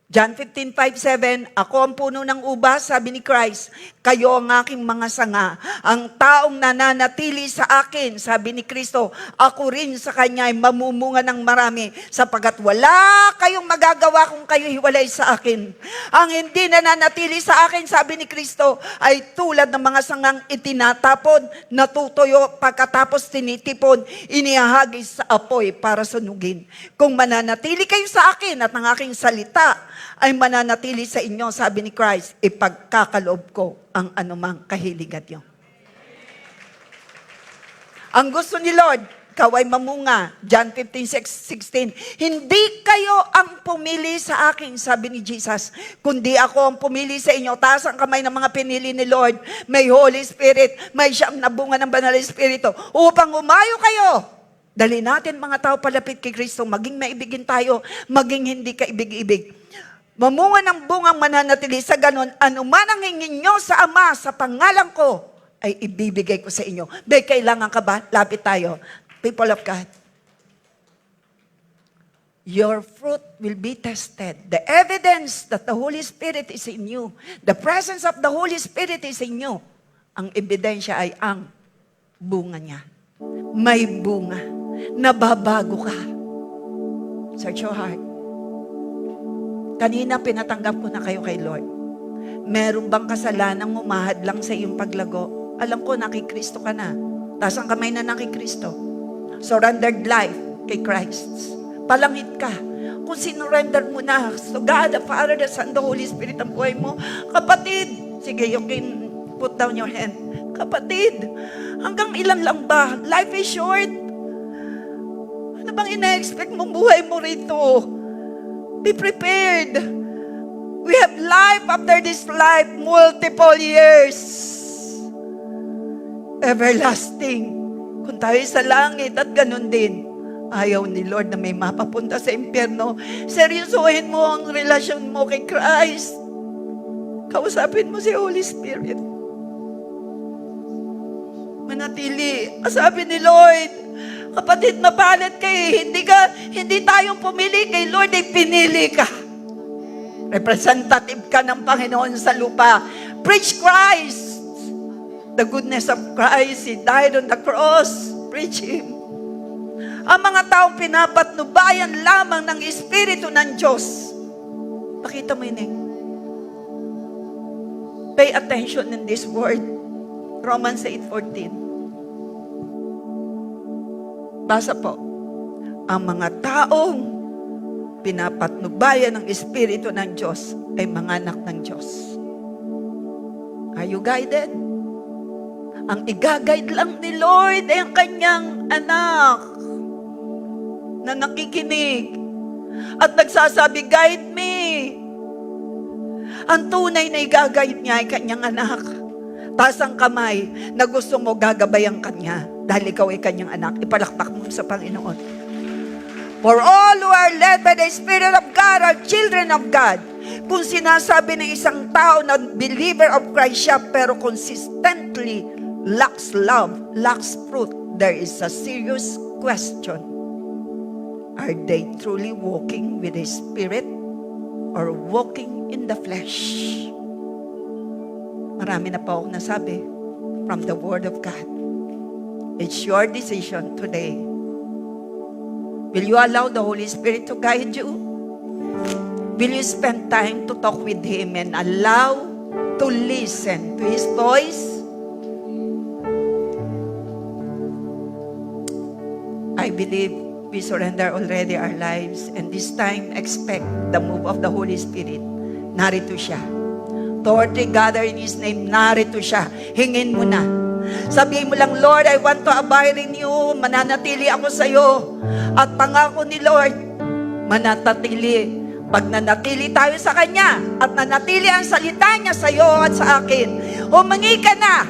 John 15:5-7, ako ang puno ng ubas, sabi ni Christ, kayo ang aking mga sanga. Ang taong nananatili sa akin, sabi ni Kristo, ako rin sa Kanya ay mamumunga ng marami, sapagat wala kayong magagawa kung kayo hiwalay sa akin. Ang hindi nananatili sa akin, sabi ni Kristo, ay tulad ng mga sangang itinatapon, natutuyo, pagkatapos tinitipon, inihahagis sa apoy para sunugin. Kung mananatili kayo sa akin at ang aking salita, ay mananatili sa inyo, sabi ni Christ, ipagkakaloob ko ang anumang kahiligan niyo. Ang gusto ni Lord, ikaw ay mamunga. John 15:16, hindi kayo ang pumili sa akin, sabi ni Jesus, kundi ako ang pumili sa inyo. Taas ang kamay ng mga pinili ni Lord. May Holy Spirit, may siyam na bunga ng Banal na Espiritu, upang umayo kayo. Dali natin mga tao palapit kay Kristo, maging maibigin tayo, maging hindi ka ibig-ibig. Mamunga ng bungang mananatili sa ganon, anuman ang hingin nyo sa Ama, sa pangalan ko, ay ibibigay ko sa inyo. Be, kailangan ka ba? Lapit tayo. People of God. Your fruit will be tested. The evidence that the Holy Spirit is in you, the presence of the Holy Spirit is in you, ang ebidensya ay ang bunga niya. May bunga. Nababago ka. Search your heart. Kanina pinatanggap ko na kayo kay Lord. Meron bang kasalanang umahad lang sa iyong paglago? Alam ko, nakikristo ka na. Taas ang kamay na nakikristo. Surrendered life kay Christ. Palangit ka. Kung sinurrender mo na, so God, the Father, the Son, the Holy Spirit ang buhay mo, kapatid, sige, you can put down your hand. Kapatid, hanggang ilan lang ba? Life is short. Ano bang ina-expect mong buhay mo rito? Be prepared. We have life after this life, multiple years. Everlasting. Kung tayo sa langit at ganun din, ayaw ni Lord na may mapapunta sa impyerno. Seryosohin mo ang relasyon mo kay Christ. Kausapin mo si Holy Spirit. Manatili. Sabi ni Lord, kapatid, mapalat kay hindi tayong pumili kay Lord, ay pinili ka. Representative ka ng Panginoon sa lupa. Preach Christ. The goodness of Christ. He died on the cross. Preach Him. Ang mga taong pinapatnubayan lamang ng Espiritu ng Diyos. Pakita mo yun. Pay attention in this word. Romans 8:14. Basa po. Ang mga taong pinapatnubayan ng Espiritu ng Diyos ay mga anak ng Diyos. Are you guided? Ang i-guide lang ni Lord ay ang kanyang anak na nakikinig at nagsasabi, guide me. Ang tunay na i-guide niya ay kanyang anak. Taas ang kamay na gusto mo gagabayan kanya dahil ikaw ay kanyang anak. Ipalakpak mo sa Panginoon. For all who are led by the Spirit of God are children of God. Kung sinasabi ng isang tao na believer of Christ siya pero consistently lacks love, lacks fruit, there is a serious question. Are they truly walking with the Spirit or walking in the flesh? Marami na pa akong nasabi from the Word of God. It's your decision today. Will you allow the Holy Spirit to guide you? Will you spend time to talk with Him and allow to listen to His voice? I believe we surrender already our lives and this time expect the move of the Holy Spirit. Narito siya. 2 gather in His name, narito siya. Hingin mo na. Sabihin mo lang, Lord, I want to abide in you. Mananatili ako sa iyo. At pangako ni Lord, mananatili. Pag nanatili tayo sa Kanya at nanatili ang salita niya sa iyo at sa akin, humingi ka na.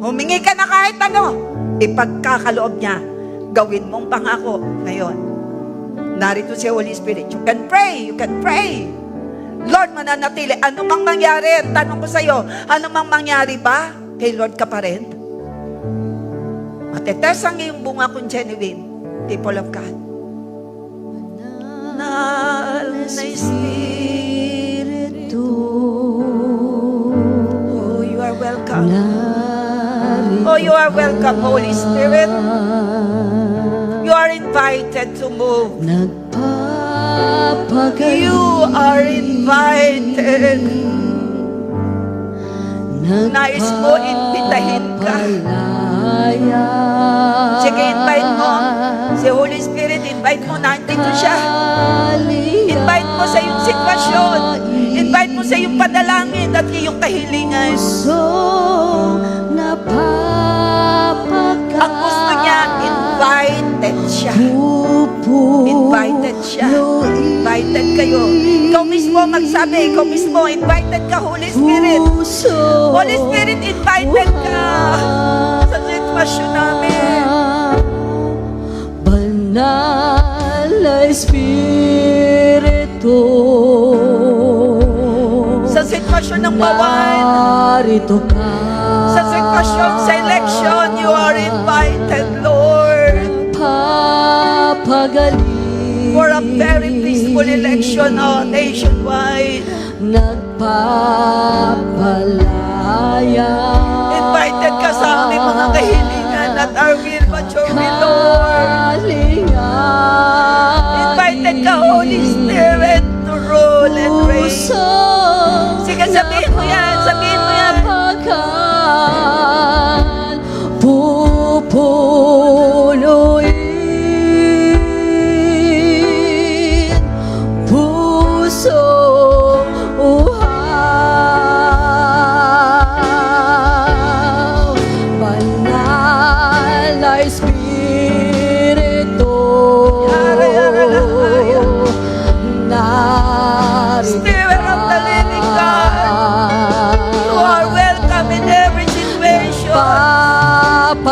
Humingi ka na kahit ano. Ipagkakaloob niya. Gawin mong pangako ngayon. Narito si Holy Spirit. You can pray. You can pray. Lord, mananatili. Ano mang mangyari? Tanong ko sa iyo, ano mang mangyari ba? Kay Lord ka pa rin? Matetes ang iyong bunga kung genuine. People of God. Banal na Espiritu. Oh, you are welcome. Oh, you are welcome, Holy Spirit. You are invited to move. You are invited. Nais mo, imbitahin ka. Sige, invite mo. Si Holy Spirit, invite mo. Nandito siya. Invite mo sa iyong sitwasyon. Invite mo sa iyong panalangin at iyong kahilingan. Ang gusto niya, invited siya. Invited siya. Invited kayo. Ikaw mismo magsabi. Ikaw mismo, invited ka, Holy Spirit. Holy Spirit, invited ka sa sitwasyon namin. Banal na Espiritu, Sa sitwasyon ng bawan, narito ka. sa sitwasyon sa election, you are invited, Lord. Papagaling For a very peaceful election nationwide. Nagpapalaya. Invited ka sa aming mga kahilingan at our will but your will, Lord. Invited ka, Holy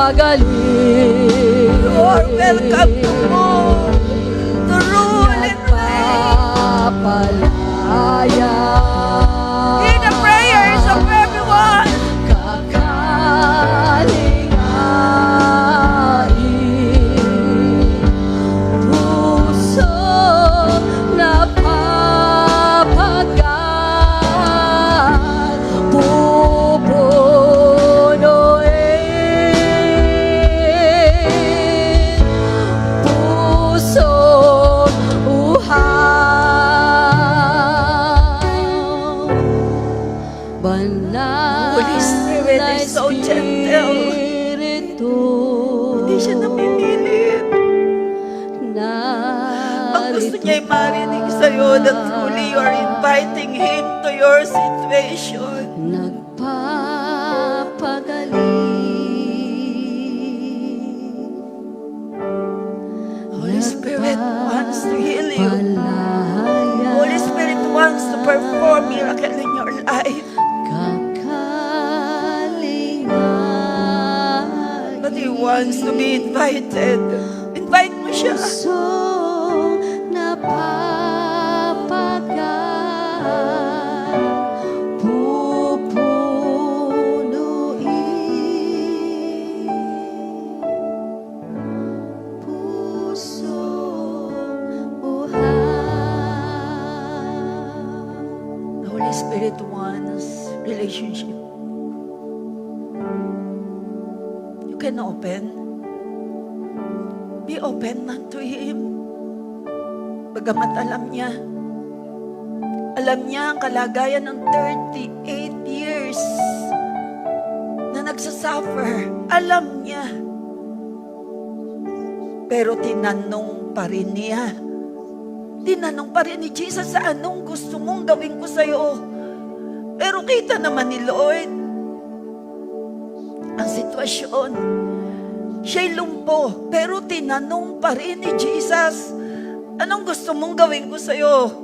nagpapagaling. Lord, welcome to move, to rule and reign. Nagpapalaya. Hear the prayers of everyone. Kakalingain. Puso napapagal. Pupunuin. Pusong uhaw. Banal Holy Spirit na is so gentle. Espiritu. Hindi siya napipilit. Ang gusto niya ay marinig sa'yo that truly you are inviting Him to your situation. Nagpapagaling. Holy Spirit wants to heal you. Nagpapalaya. Holy Spirit wants to perform miracle in your life. Kakalingain. But He wants to be invited. Invite mo siya. Puso napapagal. Pupunuin. Pusong uhaw. The Holy Spirit wants relationship. You can open. Be open man to Him. Bagamat alam niya ang kalagayan ng 38 years na nagsasuffer. Alam niya. Pero tinanong pa rin niya. Tinanong pa rin ni Jesus, sa anong gusto mong gawin ko sa'yo? Pero kita naman ni Lord ang sitwasyon. Siya'y lumpo, pero tinanong pa rin ni Jesus, anong gusto mong gawin ko sa'yo?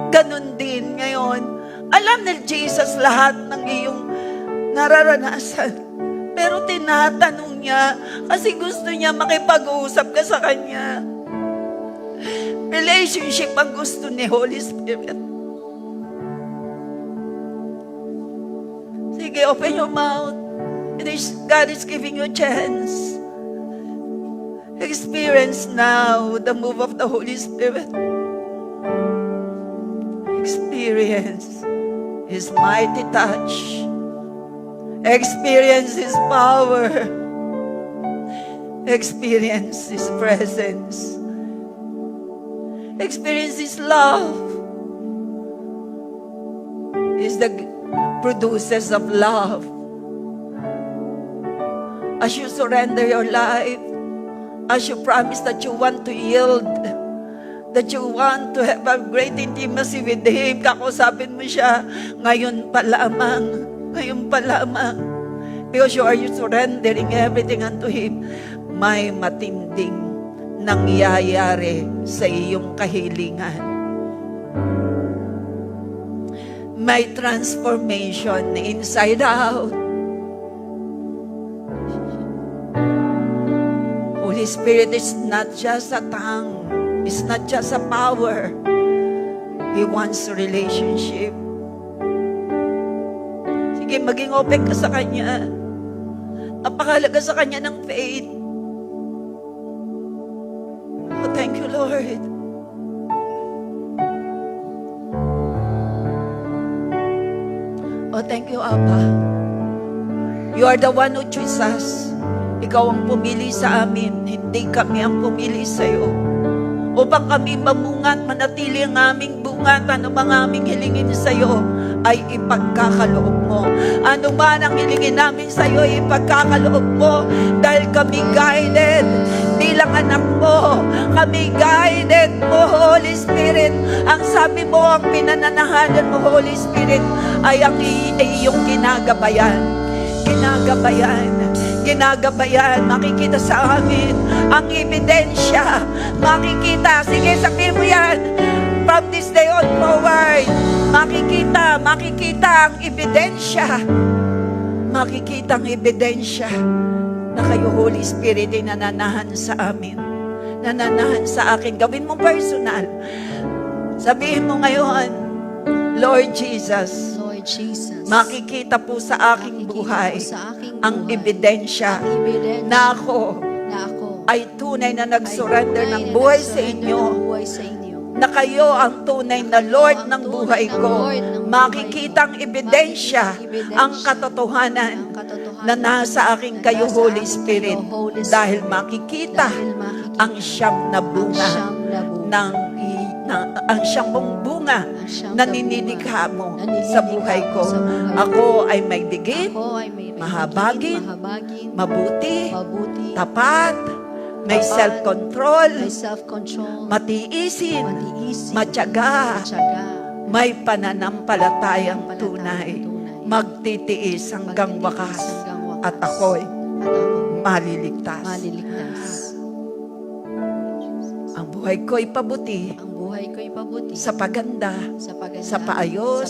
Ganon din ngayon. Alam ni Jesus lahat ng iyong nararanasan. Pero tinatanong niya kasi gusto niya makipag-uusap ka sa Kanya. Relationship ang gusto ni Holy Spirit. Sige, open your mouth. God is giving you a chance. Experience now the move of the Holy Spirit. Experience His mighty touch. Experience His power. Experience His presence. Experience His love. Is the producers of love. As you surrender your life, as you promise that you want to yield, that you want to have a great intimacy with Him, kakusapin mo siya, ngayon pa lamang, because you are surrendering everything unto Him, may matinding nangyayari sa iyong kahilingan. May transformation inside out. Holy Spirit is not just a tongue. It's not just a power. He wants a relationship. Sige, maging open ka sa Kanya. Napakahalaga sa Kanya ng faith. Oh, thank you, Lord. Oh, thank you, Abba. You are the one who chooses us. Ikaw ang pumili sa amin, hindi kami ang pumili sa iyo. Upang kami mamungat, manatili ang aming bungatan, ang mga aming hilingin sa iyo ay ipagkakaloob mo. Ano man ang hilingin namin sa iyo, ipagkakaloob mo. Dahil kami guided bilang anak mo. Kami guided mo, Holy Spirit. Ang sabi mo, ang pinananahanan mo, Holy Spirit, ay ang iyong ginagabayan. Ginagabayan, makikita sa amin ang ebidensya, makikita, sige sabihin mo yan, from this day on forward, makikita ang ebidensya, makikitang ebidensya na kayo, Holy Spirit, ay nananahan sa amin. Nananahan sa akin. Gawin mo personal. Sabihin mo ngayon, Lord Jesus, Lord Jesus, makikita po sa aking makikita buhay po sa aking ang buhay ebidensya ang ebidensya na ako na ako ay tunay na nag-surrender ay ng tunay na buhay sa nag-surrender inyo, ng buhay sa inyo. na kayo ang tunay na Lord ng buhay ko. Makikitang ebidensya ang katotohanan na nasa akin kayo, Holy Spirit, dahil makikita ang siyam na bunga ng ang siyam mong bunga na ninilikha mo sa buhay ko. Ako ay may digit, mahabagin, mabuti, tapat, may self-control, matiisin, matyaga, may pananampalatayang tunay, magtitiis hanggang wakas, at ako'y maliligtas. Ang buhay ko'y pabuti Ang buhay ko'y pabuti sa paganda, sa paganda, sa paayos,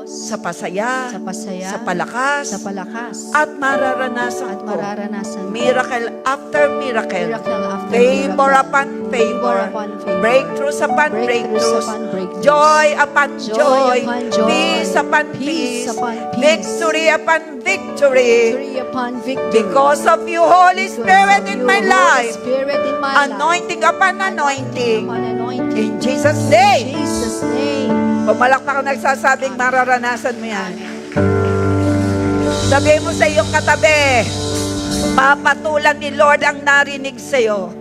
sa pasaya, sa pasaya, sa palakas, sa palakas, at mararanasan at ko mararanasan ko miracle after miracle, miracle after favor miracle, upon favor, upon favor, breakthroughs upon breakthroughs, upon breakthroughs, joy upon joy joy, upon joy, peace upon peace peace, upon peace, victory upon victory, victory upon victory. because of you, Holy Because Spirit, of in you, my Holy life, Spirit in my anointing upon life, anointing, upon anointing. in Jesus' In name. Jesus' name. Pumalakpak ka nagsasabing mararanasan mo yan. Sabihin mo sa iyong katabi, papatulan ni Lord ang narinig sa iyo.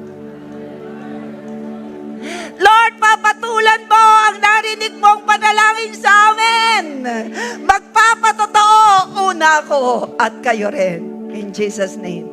Lord, papatulan mo ang narinig mong panalangin sa amin. Magpapatotoo, una ako at kayo rin. In Jesus' name.